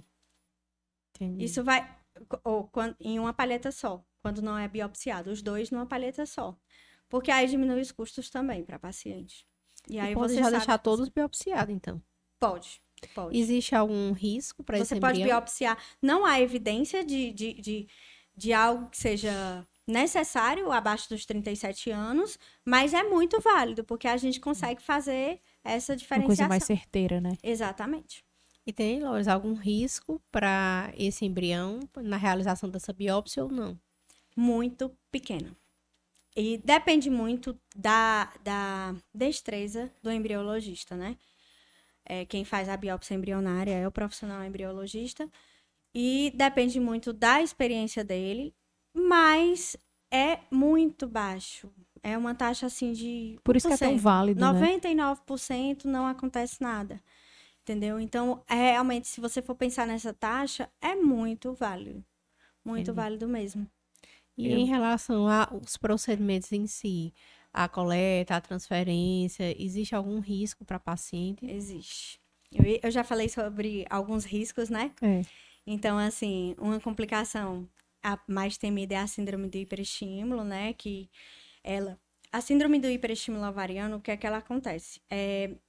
Entendi. Isso vai... Ou em uma palheta só, quando não é biopsiado. Os 2 numa palheta só. Porque aí diminui os custos também para paciente. E aí pode você já deixar todos biopsiados, então. Pode. Pode. Existe algum risco para esse Você pode embrião? biopsiar. Não há evidência de algo que seja necessário abaixo dos 37 anos, mas é muito válido, porque a gente consegue fazer essa Uma diferenciação. coisa mais certeira, né? Exatamente. E tem, Lourdes, algum risco para esse embrião na realização dessa biópsia ou não? Muito pequeno. E depende muito da destreza do embriologista, né? Quem faz a biópsia embrionária é o profissional embriologista. E depende muito da experiência dele, mas é muito baixo. É uma taxa assim de Por isso que é tão válido, né? 99% não acontece nada. Entendeu? Então, realmente, se você for pensar nessa taxa, é muito válido. Muito Entendi. válido mesmo. E em relação aos procedimentos em si, a coleta, a transferência, existe algum risco para paciente? Existe. Eu já falei sobre alguns riscos, né? É. Então, assim, uma complicação a mais temida é a síndrome do hiperestímulo, né? A síndrome do hiperestímulo ovariano, o que é que ela acontece?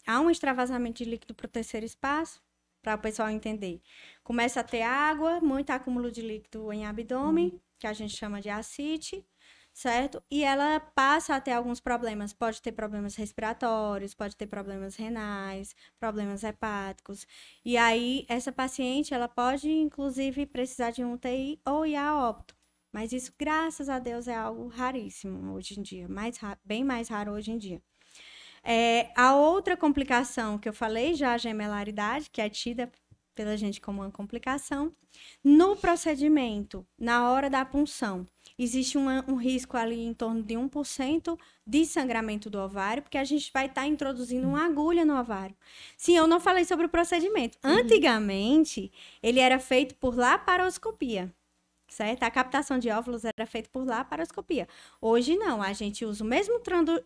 Há um extravasamento de líquido para o terceiro espaço, para o pessoal entender. Começa a ter água, muito acúmulo de líquido em abdômen, que a gente chama de ascite, certo? E ela passa a ter alguns problemas. Pode ter problemas respiratórios, pode ter problemas renais, problemas hepáticos. E aí, essa paciente, ela pode, inclusive, precisar de um UTI ou ir a óbito. Mas isso, graças a Deus, é algo raríssimo hoje em dia. Bem mais raro hoje em dia. A outra complicação que eu falei já, a gemelaridade, que é tida pela gente como uma complicação. No procedimento, na hora da punção, existe um risco ali em torno de 1% de sangramento do ovário, porque a gente vai estar introduzindo uma agulha no ovário. Sim, eu não falei sobre o procedimento. Antigamente, ele era feito por laparoscopia. Certo? A captação de óvulos era feita por laparoscopia. Hoje não, a gente usa o mesmo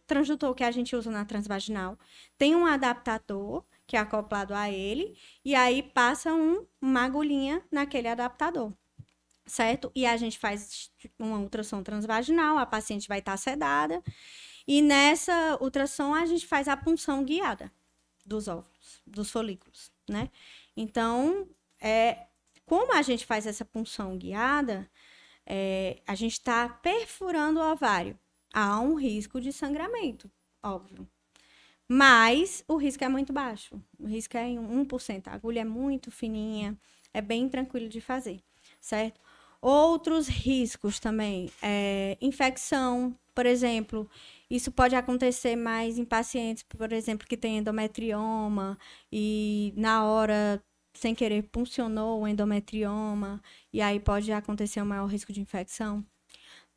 transdutor que a gente usa na transvaginal, tem um adaptador que é acoplado a ele, e aí passa uma agulhinha naquele adaptador, certo? E a gente faz uma ultrassom transvaginal, a paciente vai estar sedada, e nessa ultrassom a gente faz a punção guiada dos óvulos, dos folículos, né? Então, como a gente faz essa punção guiada, a gente está perfurando o ovário. Há um risco de sangramento, óbvio. Mas o risco é muito baixo. O risco é em 1%. A agulha é muito fininha, é bem tranquilo de fazer, certo? Outros riscos também, infecção, por exemplo. Isso pode acontecer mais em pacientes, por exemplo, que têm endometrioma e na hora, sem querer, puncionou o endometrioma e aí pode acontecer um maior risco de infecção.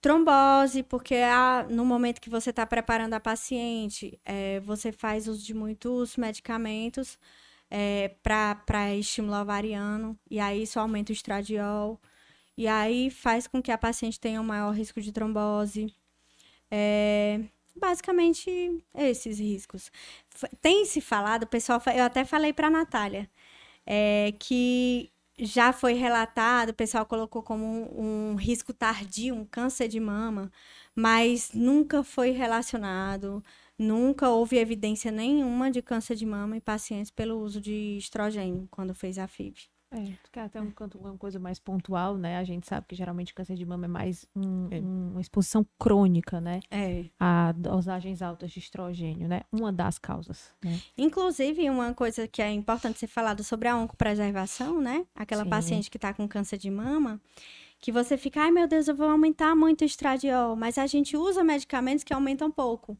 Trombose, porque no momento que você está preparando a paciente, você faz uso de muitos medicamentos para estímulo ovariano, e aí isso aumenta o estradiol, e aí faz com que a paciente tenha um maior risco de trombose. Basicamente, esses riscos. Tem se falado, pessoal, eu até falei para a Natália, que já foi relatado, o pessoal colocou como um risco tardio, um câncer de mama, mas nunca foi relacionado, nunca houve evidência nenhuma de câncer de mama em pacientes pelo uso de estrogênio, quando fez a FIV. Porque até uma coisa mais pontual, né? A gente sabe que geralmente câncer de mama é mais uma exposição crônica, né? A dosagens altas de estrogênio, né? Uma das causas, né? Inclusive, uma coisa que é importante ser falado sobre a oncopreservação, né? Aquela paciente que está com câncer de mama, que você fica, ai meu Deus, eu vou aumentar muito o estradiol, mas a gente usa medicamentos que aumentam pouco.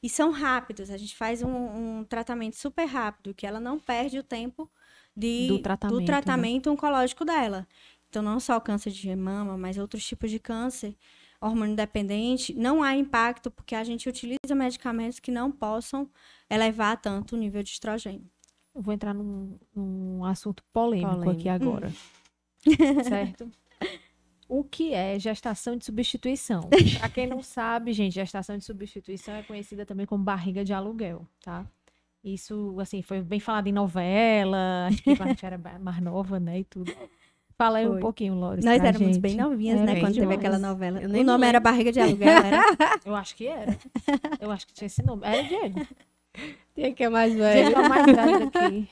E são rápidos, a gente faz um tratamento super rápido, que ela não perde o tempo do tratamento oncológico dela. Então, não só o câncer de mama, mas outros tipos de câncer, hormônio dependente, não há impacto porque a gente utiliza medicamentos que não possam elevar tanto o nível de estrogênio. Eu vou entrar num assunto polêmico aqui agora. Certo? O que é gestação de substituição? Para quem não sabe, gente, gestação de substituição é conhecida também como barriga de aluguel, tá? Isso, assim, foi bem falado em novela, acho que quando a gente era mais nova, né, e tudo. Fala aí um pouquinho, Lourdes. Nós éramos bem novinhas, né, quando teve aquela novela. O nome era Barriga de Aluguel, era? Eu acho que era. Eu acho que tinha esse nome. Era Diego. Diego que é mais velho. Diego é o mais velho aqui.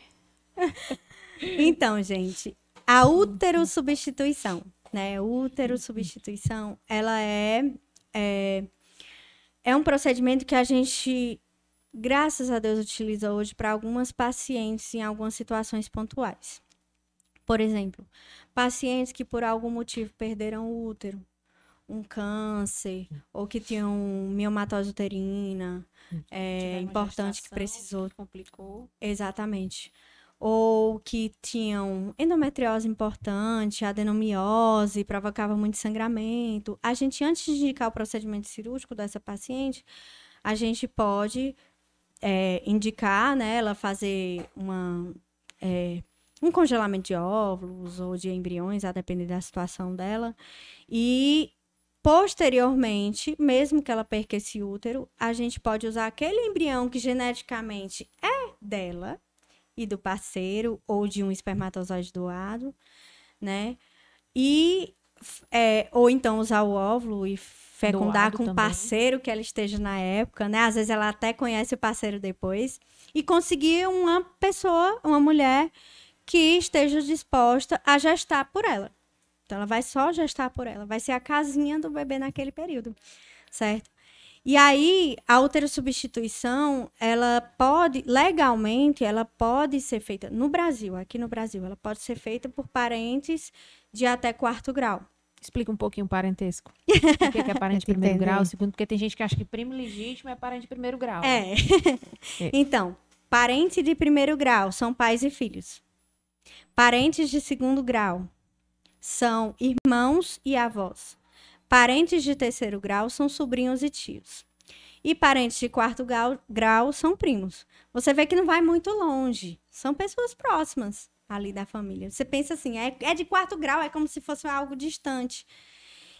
Então, gente, a útero-substituição, né? Útero-substituição, ela é um procedimento que a gente, graças a Deus, utiliza hoje para algumas pacientes em algumas situações pontuais. Por exemplo, pacientes que por algum motivo perderam o útero, um câncer, ou que tinham miomatose uterina, importante que precisou. Complicou. Exatamente. Ou que tinham endometriose importante, adenomiose, provocava muito sangramento. A gente, antes de indicar o procedimento cirúrgico dessa paciente, a gente pode indicar, né, ela fazer um congelamento de óvulos ou de embriões, a depender da situação dela. E, posteriormente, mesmo que ela perca esse útero, a gente pode usar aquele embrião que geneticamente é dela e do parceiro, ou de um espermatozoide doado, né? E, ou então usar o óvulo e fecundar Doado com o também. parceiro que ela esteja na época, né? Às vezes ela até conhece o parceiro depois. E conseguir uma pessoa, uma mulher, que esteja disposta a gestar por ela. Então, ela vai só gestar por ela. Vai ser a casinha do bebê naquele período, certo? E aí, a útero-substituição, ela pode, legalmente, ela pode ser feita no Brasil, aqui no Brasil, ela pode ser feita por parentes de até 4º grau. Explica um pouquinho o parentesco. O que é parente de primeiro Entender. grau, segundo, porque tem gente que acha que primo legítimo é parente de primeiro grau. Então, parentes de 1º grau são pais e filhos. Parentes de 2º grau são irmãos e avós. Parentes de 3º grau são sobrinhos e tios. E parentes de 4º grau são primos. Você vê que não vai muito longe. São pessoas próximas ali da família. Você pensa assim, é de 4º grau, é como se fosse algo distante.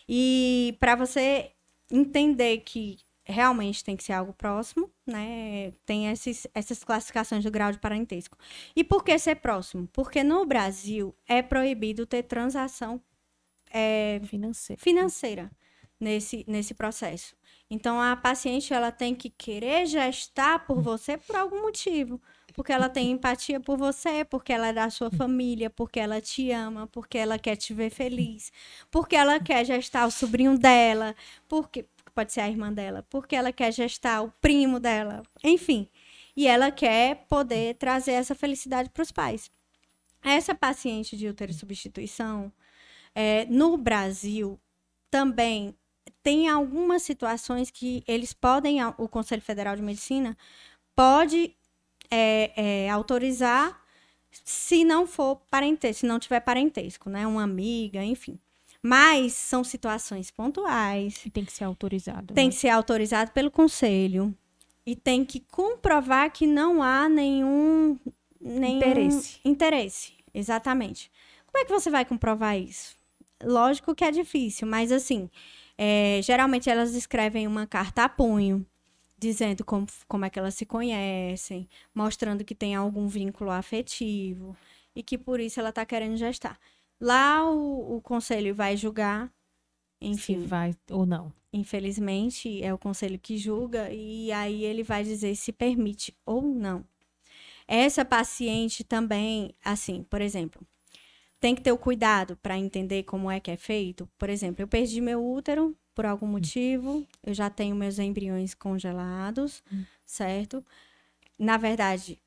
E para você entender que realmente tem que ser algo próximo, né? Tem essas classificações do grau de parentesco. E por que ser próximo? Porque no Brasil é proibido ter transação financeira nesse processo. Então, a paciente ela tem que querer gestar por você por algum motivo. Porque ela tem empatia por você, porque ela é da sua família, porque ela te ama, porque ela quer te ver feliz, porque ela quer gestar o sobrinho dela, porque pode ser a irmã dela, porque ela quer gestar o primo dela, enfim. E ela quer poder trazer essa felicidade para os pais. Essa paciente de útero-substituição, no Brasil, também tem algumas situações que eles podem, o Conselho Federal de Medicina pode autorizar se não for parentesco, se não tiver parentesco, né? Uma amiga, enfim. Mas são situações pontuais. E tem que ser autorizado. Tem né? que ser autorizado pelo conselho. E tem que comprovar que não há nenhum interesse. Exatamente. Como é que você vai comprovar isso? Lógico que é difícil, mas assim, geralmente elas escrevem uma carta a punho, dizendo como é que elas se conhecem, mostrando que tem algum vínculo afetivo e que por isso ela está querendo gestar. Lá o conselho vai julgar, enfim. Se vai ou não. Infelizmente, é o conselho que julga e aí ele vai dizer se permite ou não. Essa paciente também, assim, por exemplo, tem que ter o cuidado para entender como é que é feito. Por exemplo, eu perdi meu útero por algum motivo, eu já tenho meus embriões congelados, certo? Na verdade,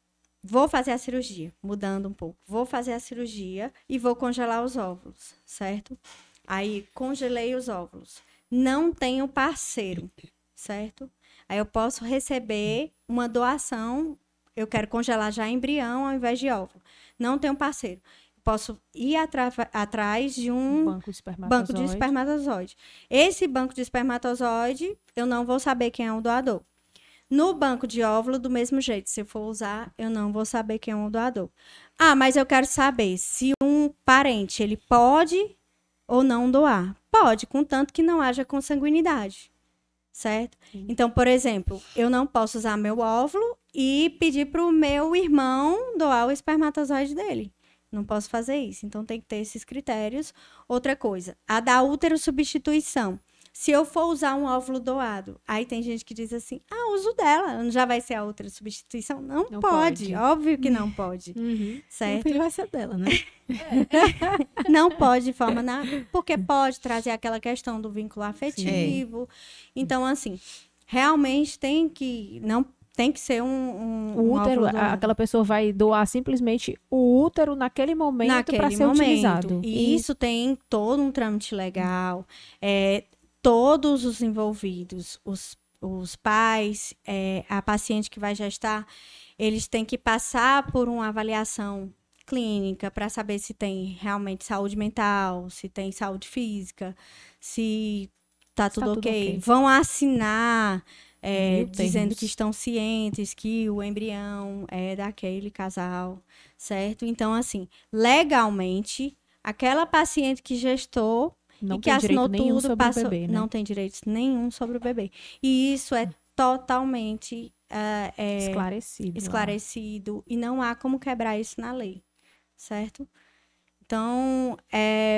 vou fazer a cirurgia, mudando um pouco. Vou fazer a cirurgia e vou congelar os óvulos, certo? Aí, congelei os óvulos. Não tenho parceiro, certo? Aí eu posso receber uma doação, eu quero congelar já embrião ao invés de óvulo. Não tenho parceiro. Posso ir atrás de um banco de espermatozoide. Esse banco de espermatozoide, eu não vou saber quem é o doador. No banco de óvulo, do mesmo jeito. Se eu for usar, eu não vou saber quem é o doador. Ah, mas eu quero saber se um parente, ele pode ou não doar. Pode, contanto que não haja consanguinidade. Certo? Sim. Então, por exemplo, eu não posso usar meu óvulo e pedir para o meu irmão doar o espermatozoide dele. Não posso fazer isso. Então, tem que ter esses critérios. Outra coisa, a da útero-substituição. se eu for usar um óvulo doado, aí tem gente que diz assim, uso dela, não já vai ser a outra substituição? Não, Não pode, pode. óbvio que não pode, O certo? filho vai ser dela, né? Não pode de forma porque pode trazer aquela questão do vínculo afetivo. Então, assim, realmente tem que ser O um útero, óvulo doado. aquela pessoa vai doar simplesmente o útero naquele momento para ser utilizado. E isso tem todo um trâmite legal. Todos os envolvidos, os pais, a paciente que vai gestar, eles têm que passar por uma avaliação clínica para saber se tem realmente saúde mental, se tem saúde física, se tá tudo ok. Vão assinar dizendo que estão cientes que o embrião é daquele casal, certo? Então, assim, legalmente, aquela paciente que gestou não e que tem assinou direito nenhum tudo, sobre o bebê, né? não tem direito nenhum sobre o bebê. E isso é totalmente esclarecido e não há como quebrar isso na lei, certo? Então,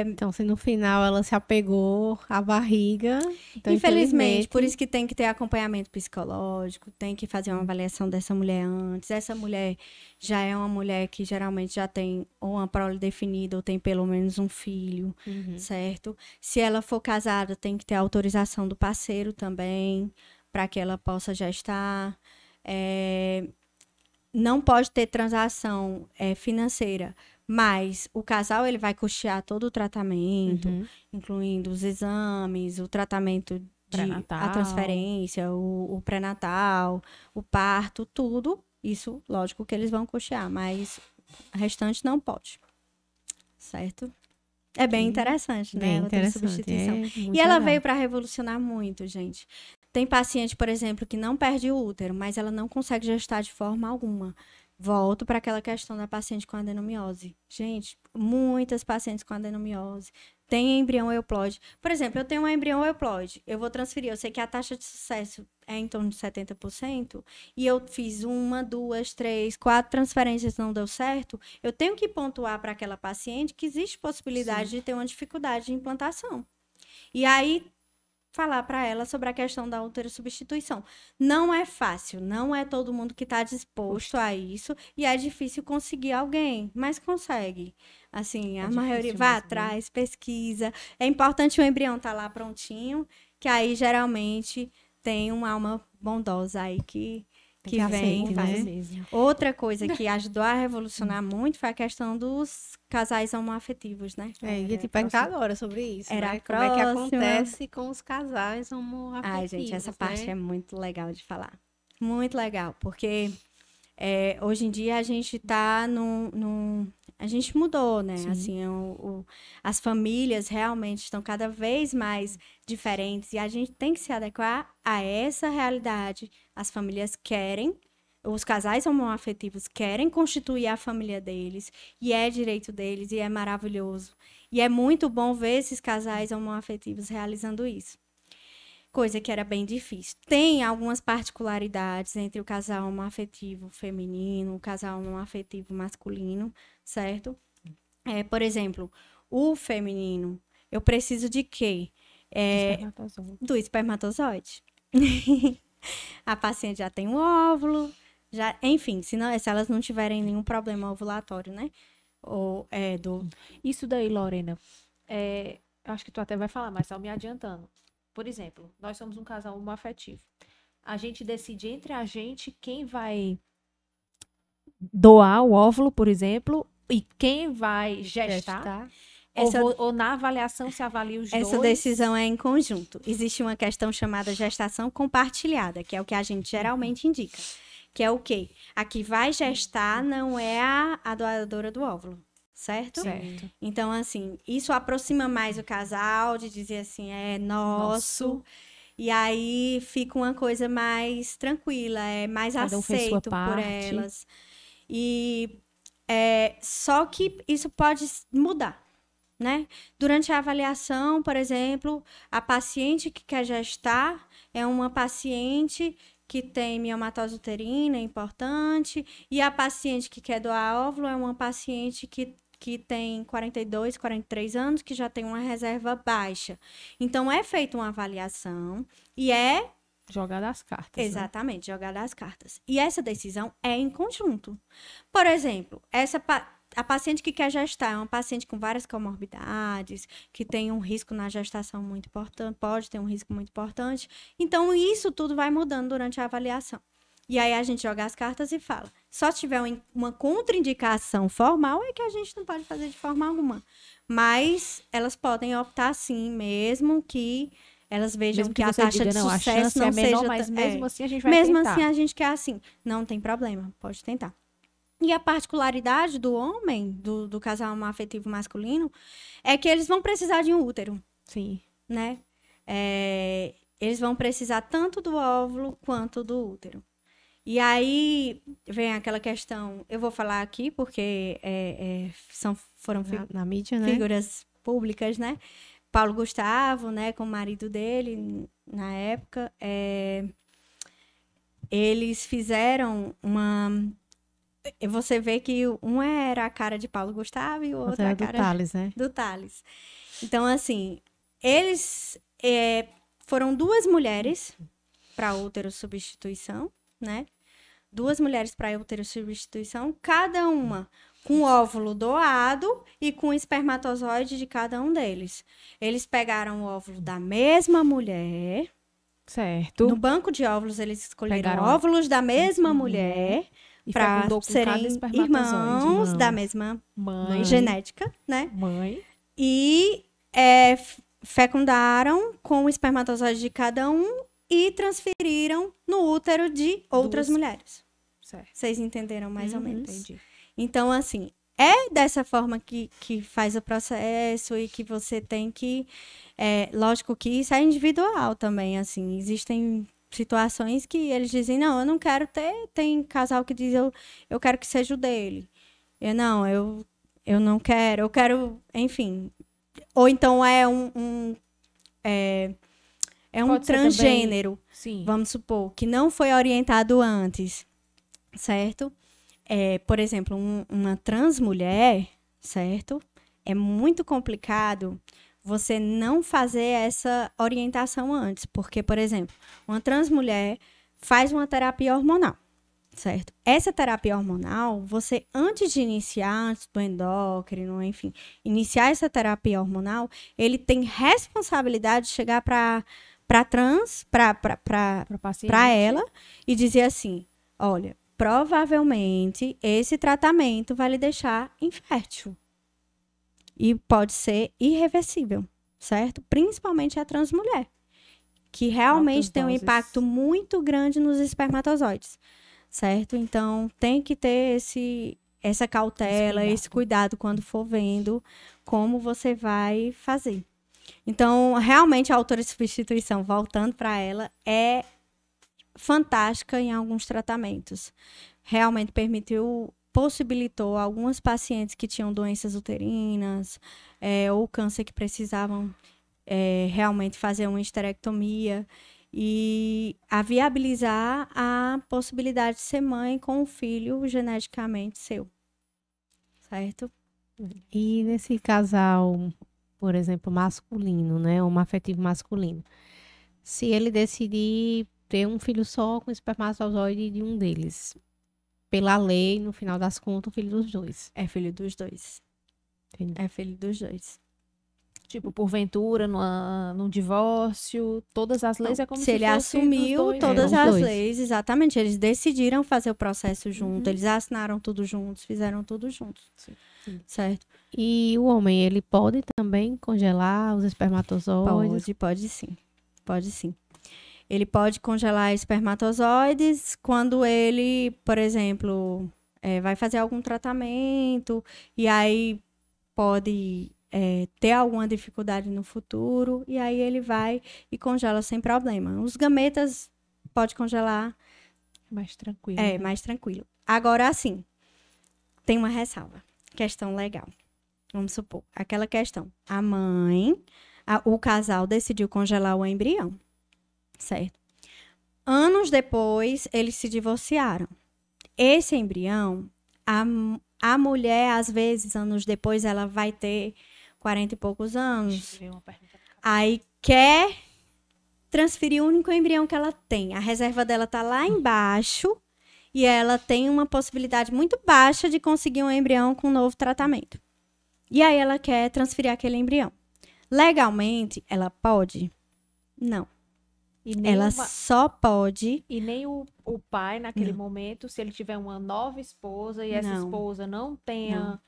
Então, se no final ela se apegou à barriga, então, infelizmente, por isso que tem que ter acompanhamento psicológico, tem que fazer uma avaliação dessa mulher antes. Essa mulher já é uma mulher que geralmente já tem ou uma prole definida ou tem pelo menos um filho, certo? Se ela for casada, tem que ter autorização do parceiro também, para que ela possa gestar. Não pode ter transação financeira, mas o casal ele vai custear todo o tratamento, incluindo os exames, o tratamento a transferência, o pré-natal, o parto, tudo. Isso, lógico que eles vão custear, mas o restante não pode. Certo? É bem interessante, né? Outra substituição. E ela veio para revolucionar muito, gente. Tem paciente, por exemplo, que não perde o útero, mas ela não consegue gestar de forma alguma. Volto para aquela questão da paciente com adenomiose. Gente, muitas pacientes com adenomiose têm embrião euploide. Por exemplo, eu tenho um embrião euploide, eu vou transferir, eu sei que a taxa de sucesso é em torno de 70%, e eu fiz 1, 2, 3, 4 transferências, não deu certo, eu tenho que pontuar para aquela paciente que existe possibilidade de ter uma dificuldade de implantação. E aí, falar para ela sobre a questão da uterosubstituição. Não é fácil, não é todo mundo que está disposto a isso, e é difícil conseguir alguém, mas consegue. Assim, a maioria vai atrás, pesquisa. É importante o embrião estar lá prontinho, que aí geralmente tem uma alma bondosa aí que vem, faz. Outra coisa que ajudou a revolucionar muito foi a questão dos casais homoafetivos, né? Ia te perguntar agora sobre isso, né? Como é que acontece com os casais homoafetivos, Ai, gente, essa parte é muito legal de falar. Muito legal, porque hoje em dia a gente tá a gente mudou, né? Sim. Assim, as famílias realmente estão cada vez mais diferentes e a gente tem que se adequar a essa realidade. As famílias querem, os casais homoafetivos querem constituir a família deles e é direito deles e é maravilhoso. E é muito bom ver esses casais homoafetivos realizando isso. Coisa que era bem difícil. Tem algumas particularidades entre o casal homoafetivo feminino, o casal homoafetivo masculino, certo? Por exemplo, o feminino, eu preciso de quê? Do espermatozoide. A paciente já tem um óvulo, enfim, se elas não tiverem nenhum problema ovulatório, né? Isso daí, Lorena, acho que tu até vai falar, mas só me adiantando. Por exemplo, nós somos um casal homoafetivo. A gente decide entre a gente quem vai doar o óvulo, por exemplo, e quem vai gestar. Ou na avaliação se avalia os dois? Essa decisão é em conjunto. Existe uma questão chamada gestação compartilhada, que é o que a gente geralmente indica. Que é o quê? A que vai gestar não é a doadora do óvulo. Certo? Certo. Então, assim, isso aproxima mais o casal de dizer assim, é nosso. E aí fica uma coisa mais tranquila, mais aceito por elas. E só que isso pode mudar, né? Durante a avaliação, por exemplo, a paciente que quer gestar é uma paciente que tem miomatose uterina, é importante, e a paciente que quer doar óvulo é uma paciente que que tem 42, 43 anos, que já tem uma reserva baixa. Então, é feita uma avaliação e é... Jogada as cartas. Né? Exatamente, jogada as cartas. E essa decisão é em conjunto. Por exemplo, a paciente que quer gestar é uma paciente com várias comorbidades, que tem um risco na gestação muito importante, pode ter um risco muito importante. Então, isso tudo vai mudando durante a avaliação. E aí a gente joga as cartas e fala. Só se tiver uma contraindicação formal, é que a gente não pode fazer de forma alguma. Mas elas podem optar sim, mesmo que elas vejam Mesmo que a você taxa diga, de não, a sucesso chance não é menor, seja... mas mesmo assim a gente vai Mesmo tentar. assim a gente quer assim. Não tem problema, pode tentar. E a particularidade do homem, do casal afetivo masculino, é que eles vão precisar de um útero, Sim. né? Eles vão precisar tanto do óvulo quanto do útero. E aí vem aquela questão, eu vou falar aqui porque foram Na mídia, né? figuras públicas, né? Paulo Gustavo, né, com o marido dele, na época, eles fizeram uma... Você vê que um era a cara de Paulo Gustavo e o outro Outra a do cara Thales, né? do Thales. Então, assim, eles foram duas mulheres para útero substituição, né? Duas mulheres para útero substituição, cada uma com óvulo doado e com espermatozoide de cada um deles. Eles pegaram o óvulo da mesma mulher. Certo. No banco de óvulos, eles escolheram Pegaram óvulos da mesma mulher E para fecundou com cada serem espermatozoide. irmãos da mesma Mãe. genética, né? Mãe. E fecundaram com o espermatozoide de cada um e transferiram no útero de outras mulheres. Certo. Vocês entenderam mais ou menos? Entendi. Então, assim, é dessa forma que faz o processo e que você tem que... lógico que isso é individual também, assim. Existem situações que eles dizem, não, eu não quero ter... Tem casal que diz, eu quero que seja o dele. Eu não quero, eu quero... Enfim. Ou então é um Pode ser transgênero, Sim. vamos supor, que não foi orientado antes, certo? Por exemplo, uma trans mulher, certo? É muito complicado você não fazer essa orientação antes. Porque, por exemplo, uma trans mulher faz uma terapia hormonal, certo? Essa terapia hormonal, você, antes de iniciar, antes do endócrino, enfim, iniciar essa terapia hormonal, ele tem responsabilidade de chegar para trans, para ela, e dizer assim, olha, provavelmente esse tratamento vai lhe deixar infértil. E pode ser irreversível, certo? Principalmente a transmulher, que realmente tem um impacto muito grande nos espermatozoides, certo? Então, tem que ter essa cautela, esse cuidado quando for vendo como você vai fazer. Então, realmente, a autossubstituição, voltando para ela, é fantástica em alguns tratamentos. Realmente possibilitou algumas pacientes que tinham doenças uterinas ou câncer que precisavam realmente fazer uma histerectomia e a viabilizar a possibilidade de ser mãe com um filho geneticamente seu. Certo? E nesse casal, por exemplo, masculino, né? Homoafetivo masculino. Se ele decidir ter um filho só com espermatozoide de um deles. Pela lei, no final das contas, o filho dos dois. É filho dos dois. Entendi. É filho dos dois. Tipo, porventura, num divórcio, todas as leis é como se ele fosse assumiu dos dois. todas os as dois. leis, exatamente. Eles decidiram fazer o processo junto, eles assinaram tudo juntos, fizeram tudo juntos. Sim. Certo? E o homem, ele pode também congelar os espermatozoides? Pode sim. Pode sim. Ele pode congelar espermatozoides quando ele, por exemplo, vai fazer algum tratamento e aí pode ter alguma dificuldade no futuro e aí ele vai e congela sem problema. Os gametas pode congelar. Mais tranquilo. Né? Mais tranquilo. Agora, assim, tem uma ressalva. Questão legal. Vamos supor, aquela questão. A mãe, o casal decidiu congelar o embrião. Certo? Anos depois, eles se divorciaram. Esse embrião, A mulher, às vezes, anos depois, ela vai ter 40 e poucos anos. Veio uma pergunta. Aí quer transferir o único embrião que ela tem. A reserva dela tá lá embaixo e ela tem uma possibilidade muito baixa de conseguir um embrião com um novo tratamento. E aí ela quer transferir aquele embrião. Legalmente, ela pode? Não. E nem, Ela só pode... e nem o pai, naquele momento, se ele tiver uma nova esposa e essa Não. esposa não tenha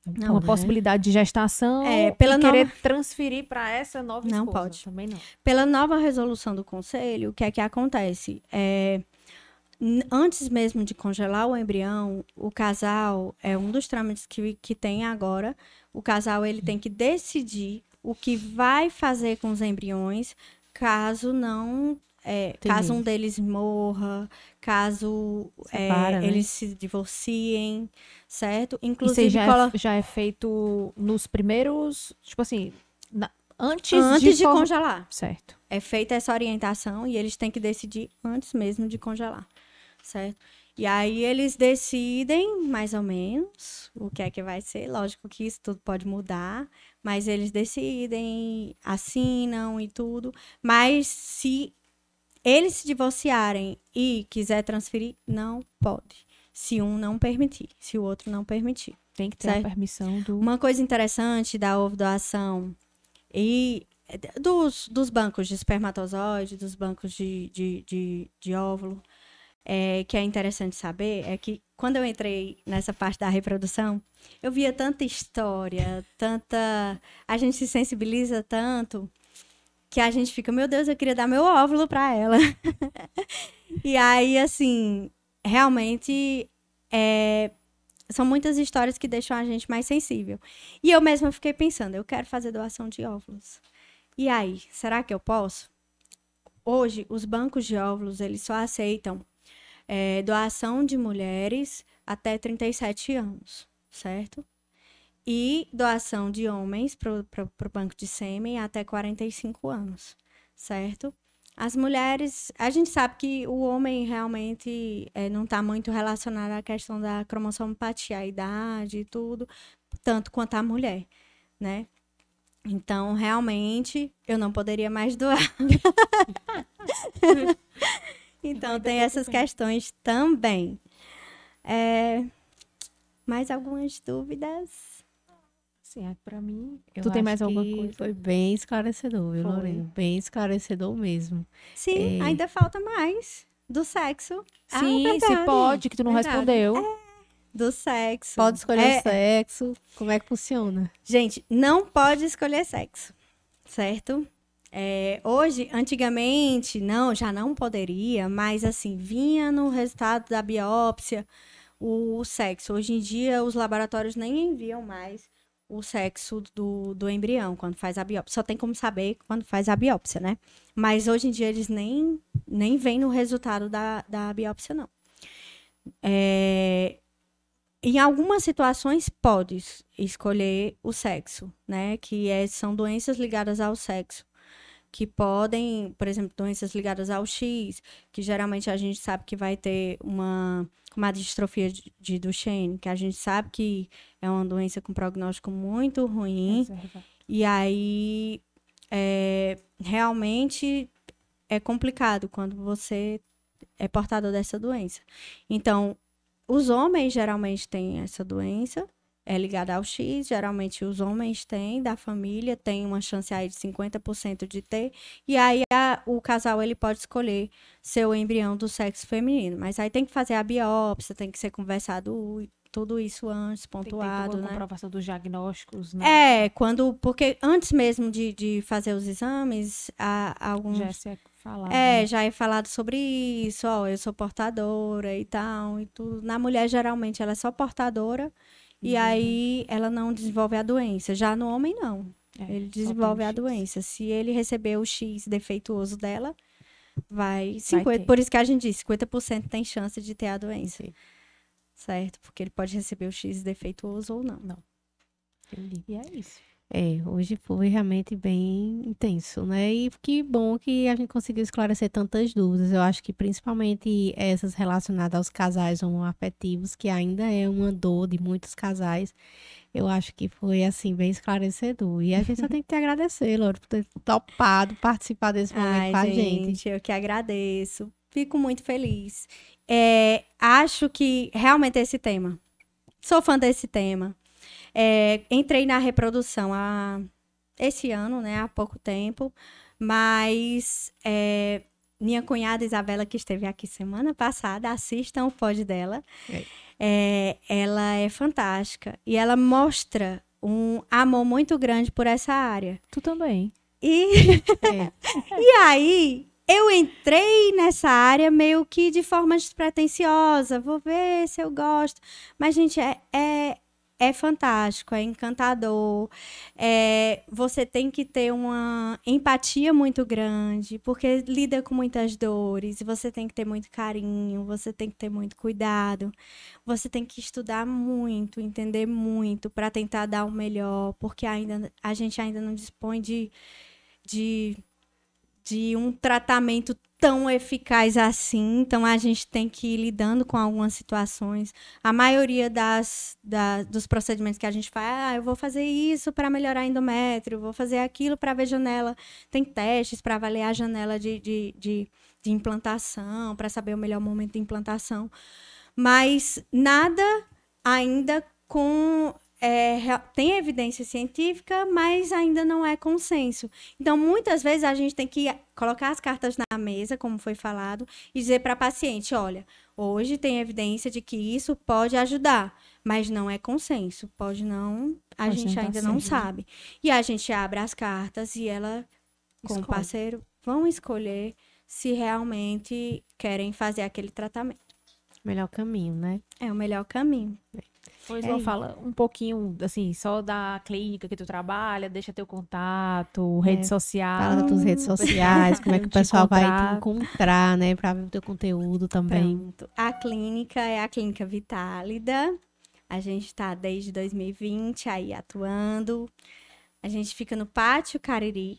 Não, uma possibilidade de gestação pela e querer nova- transferir para essa nova Não esposa. pode. Também não. Pela nova resolução do conselho, o que é que acontece? Antes mesmo de congelar o embrião, o casal, é um dos trâmites que tem agora, o casal ele tem que decidir o que vai fazer com os embriões caso não... caso um deles morra, caso Separa, né? eles se divorciem, certo? Isso Inclusive, aí já é feito nos primeiros, tipo assim, antes antes de congelar. Certo. É feita essa orientação e eles têm que decidir antes mesmo de congelar, certo? E aí eles decidem, mais ou menos, o que é que vai ser. Lógico que isso tudo pode mudar, mas eles decidem, assinam e tudo. Mas se eles se divorciarem e quiser transferir, não pode. Se um não permitir, se o outro não permitir. Tem que ter a Certo. permissão do... Uma coisa interessante da ovo-doação e dos bancos de espermatozoide, dos bancos de óvulo, que é interessante saber, é que quando eu entrei nessa parte da reprodução, eu via tanta história, a gente se sensibiliza tanto que a gente fica, meu Deus, eu queria dar meu óvulo para ela. E aí, assim, realmente são muitas histórias que deixam a gente mais sensível. E eu mesma fiquei pensando, eu quero fazer doação de óvulos. E aí, será que eu posso? Hoje, os bancos de óvulos, eles só aceitam doação de mulheres até 37 anos, certo? E doação de homens para o banco de sêmen até 45 anos, certo? As mulheres, a gente sabe que o homem realmente não está muito relacionado à questão da cromossomopatia, a idade e tudo, tanto quanto a mulher, né? Então, realmente, eu não poderia mais doar. Então, tem essas questões também. Mais algumas dúvidas? Assim, para mim, Eu tu tem acho mais alguma que coisa? Foi bem esclarecedor, viu, Foi. Lorena? Bem esclarecedor mesmo. Sim, ainda falta mais do sexo. Sim, se verdade. pode, que tu não Verdade. respondeu. Do sexo. Pode escolher o sexo. Como é que funciona? Gente, não pode escolher sexo, certo? Hoje, antigamente, já não poderia, mas assim, vinha no resultado da biópsia o sexo. Hoje em dia, os laboratórios nem enviam mais o sexo do embrião quando faz a biópsia. Só tem como saber quando faz a biópsia, né? Mas hoje em dia, eles nem veem no resultado da biópsia, não. Em algumas situações, pode escolher o sexo, né? Que são doenças ligadas ao sexo. Que podem, por exemplo, doenças ligadas ao X, que geralmente a gente sabe que vai ter uma distrofia de Duchenne, que a gente sabe que é uma doença com prognóstico muito ruim. Reserva. E aí, realmente é complicado quando você é portador dessa doença. Então, os homens geralmente têm essa doença, é ligada ao X, geralmente os homens têm, da família, tem uma chance aí de 50% de ter, e aí o casal ele pode escolher seu embrião do sexo feminino, mas aí tem que fazer a biópsia, tem que ser conversado tudo isso antes, Tem que ter pontuado, uma né? comprovação dos diagnósticos, né? Porque antes mesmo de fazer os exames, alguns... Já é falado. né? Já é falado sobre isso, eu sou portadora e tal, e tudo. Na mulher, geralmente, ela é só portadora, e aí ela não desenvolve a doença. Já no homem, não. Ele só desenvolve tem o a X. doença. Se ele receber o X defeituoso dela, vai... ter. Por isso que a gente diz, 50% tem chance de ter a doença. Entendi. Certo? Porque ele pode receber o X defeituoso ou não. Entendi. E é isso. Hoje foi realmente bem intenso, né? E que bom que a gente conseguiu esclarecer tantas dúvidas. Eu acho que principalmente essas relacionadas aos casais homoafetivos, que ainda é uma dor de muitos casais. Eu acho que foi, assim, bem esclarecedor. E a gente só tem que te agradecer, Laura, por ter topado participar desse momento Ai, com a gente. gente, eu que agradeço. Fico muito feliz. Acho que realmente esse tema. Sou fã desse tema. Entrei na reprodução esse ano, né? Há pouco tempo. Mas minha cunhada Isabela, que esteve aqui semana passada, assistam o pod dela. Ela é fantástica. E ela mostra um amor muito grande por essa área. Tu também. E aí, eu entrei nessa área meio que de forma despretensiosa. Vou ver se eu gosto. Mas, gente, é fantástico, é encantador. Você tem que ter uma empatia muito grande, porque lida com muitas dores. E você tem que ter muito carinho, você tem que ter muito cuidado. Você tem que estudar muito, entender muito para tentar dar o melhor, porque a gente ainda não dispõe de um tratamento tão eficaz assim. Então, a gente tem que ir lidando com algumas situações. A maioria dos procedimentos que a gente faz, eu vou fazer isso para melhorar endométrio, vou fazer aquilo para ver janela. Tem testes para avaliar a janela de implantação, para saber o melhor momento de implantação. Mas nada ainda tem evidência científica, mas ainda não é consenso. Então, muitas vezes, a gente tem que colocar as cartas na mesa, como foi falado, e dizer para a paciente, olha, hoje tem evidência de que isso pode ajudar, mas não é consenso. Pode não, a gente ainda não sabe. E a gente abre as cartas e ela, com o parceiro, vão escolher se realmente querem fazer aquele tratamento. Melhor caminho, né? É o melhor caminho. Pois Lô, fala um pouquinho, assim, só da clínica que tu trabalha, deixa teu contato, rede social. Fala das tuas redes sociais, como é que o pessoal vai te encontrar, né, para ver o teu conteúdo também. Pronto. A clínica é a Clínica Vitálida. A gente está desde 2020 aí atuando. A gente fica no Pátio Cariri.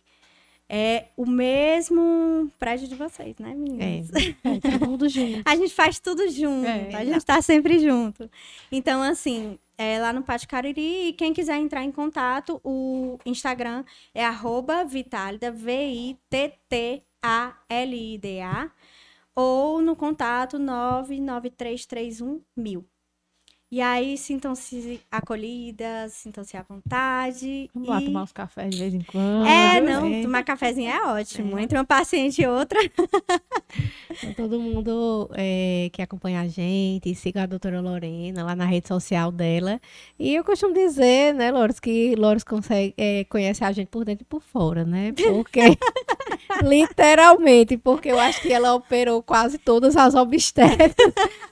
É o mesmo prédio de vocês, né, meninas? Tudo junto. A gente faz tudo junto, a gente tá sempre junto. Então, assim, lá no Pátio Cariri, e quem quiser entrar em contato, o Instagram é @Vitálida, VITTALIDA, ou no contato 99331.000. E aí, sintam-se acolhidas, sintam-se à vontade. Vamos lá tomar uns cafés de vez em quando. Tomar cafezinho é ótimo. Entre uma paciente e outra. Então, todo mundo que acompanha a gente, siga a doutora Lorena lá na rede social dela. E eu costumo dizer, né, Lourdes, que Lourdes conhece a gente por dentro e por fora, né? Porque, literalmente, porque eu acho que ela operou quase todas as obstetras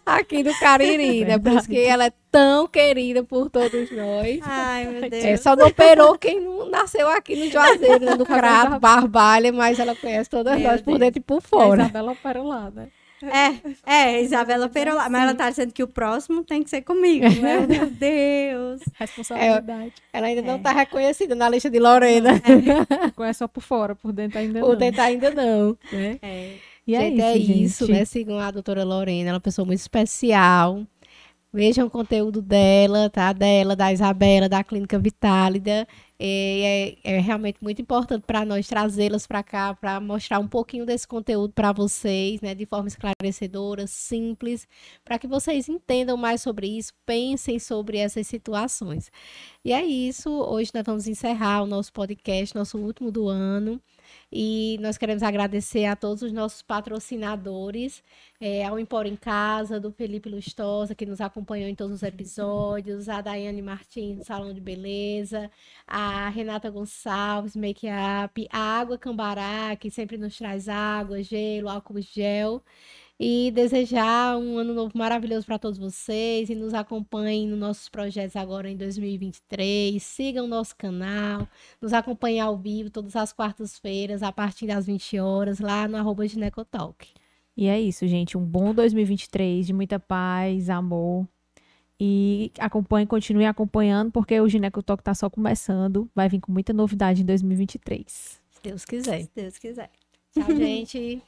aqui do Cariri, né? Por isso que ela é tão querida por todos nós. Ai, meu Deus. Só não operou quem não nasceu aqui no Juazeiro, né? No Crato, Barbalha, mas ela conhece todas nós por dentro e por fora. A Isabela operou lá, né? Isabela operou lá. Mas ela tá dizendo que o próximo tem que ser comigo. Meu Deus. Responsabilidade. Ela ainda não tá reconhecida na lista de Lorena. Conhece só por fora, por dentro ainda não. Por dentro ainda não, né? E gente, é isso, né? Sigam a doutora Lorena, ela é uma pessoa muito especial. Vejam o conteúdo dela, tá? Dela, da Isabela, da Clínica Vitálida. É realmente muito importante para nós trazê-las para cá, para mostrar um pouquinho desse conteúdo para vocês, né? De forma esclarecedora, simples, para que vocês entendam mais sobre isso, pensem sobre essas situações. E é isso. Hoje nós vamos encerrar o nosso podcast, nosso último do ano. E nós queremos agradecer a todos os nossos patrocinadores, ao Empório em Casa, do Felipe Lustosa, que nos acompanhou em todos os episódios, a Daiane Martins, do Salão de Beleza, a Renata Gonçalves, Make Up, a Água Cambará, que sempre nos traz água, gelo, álcool gel. E desejar um ano novo maravilhoso para todos vocês e nos acompanhem nos nossos projetos agora em 2023. Sigam o nosso canal, nos acompanhem ao vivo todas as quartas-feiras, a partir das 20 horas, lá no @Ginecotalk. E é isso, gente. Um bom 2023, de muita paz, amor. E continue acompanhando, porque o Ginecotalk tá só começando. Vai vir com muita novidade em 2023. Se Deus quiser. Se Deus quiser. Tchau, gente.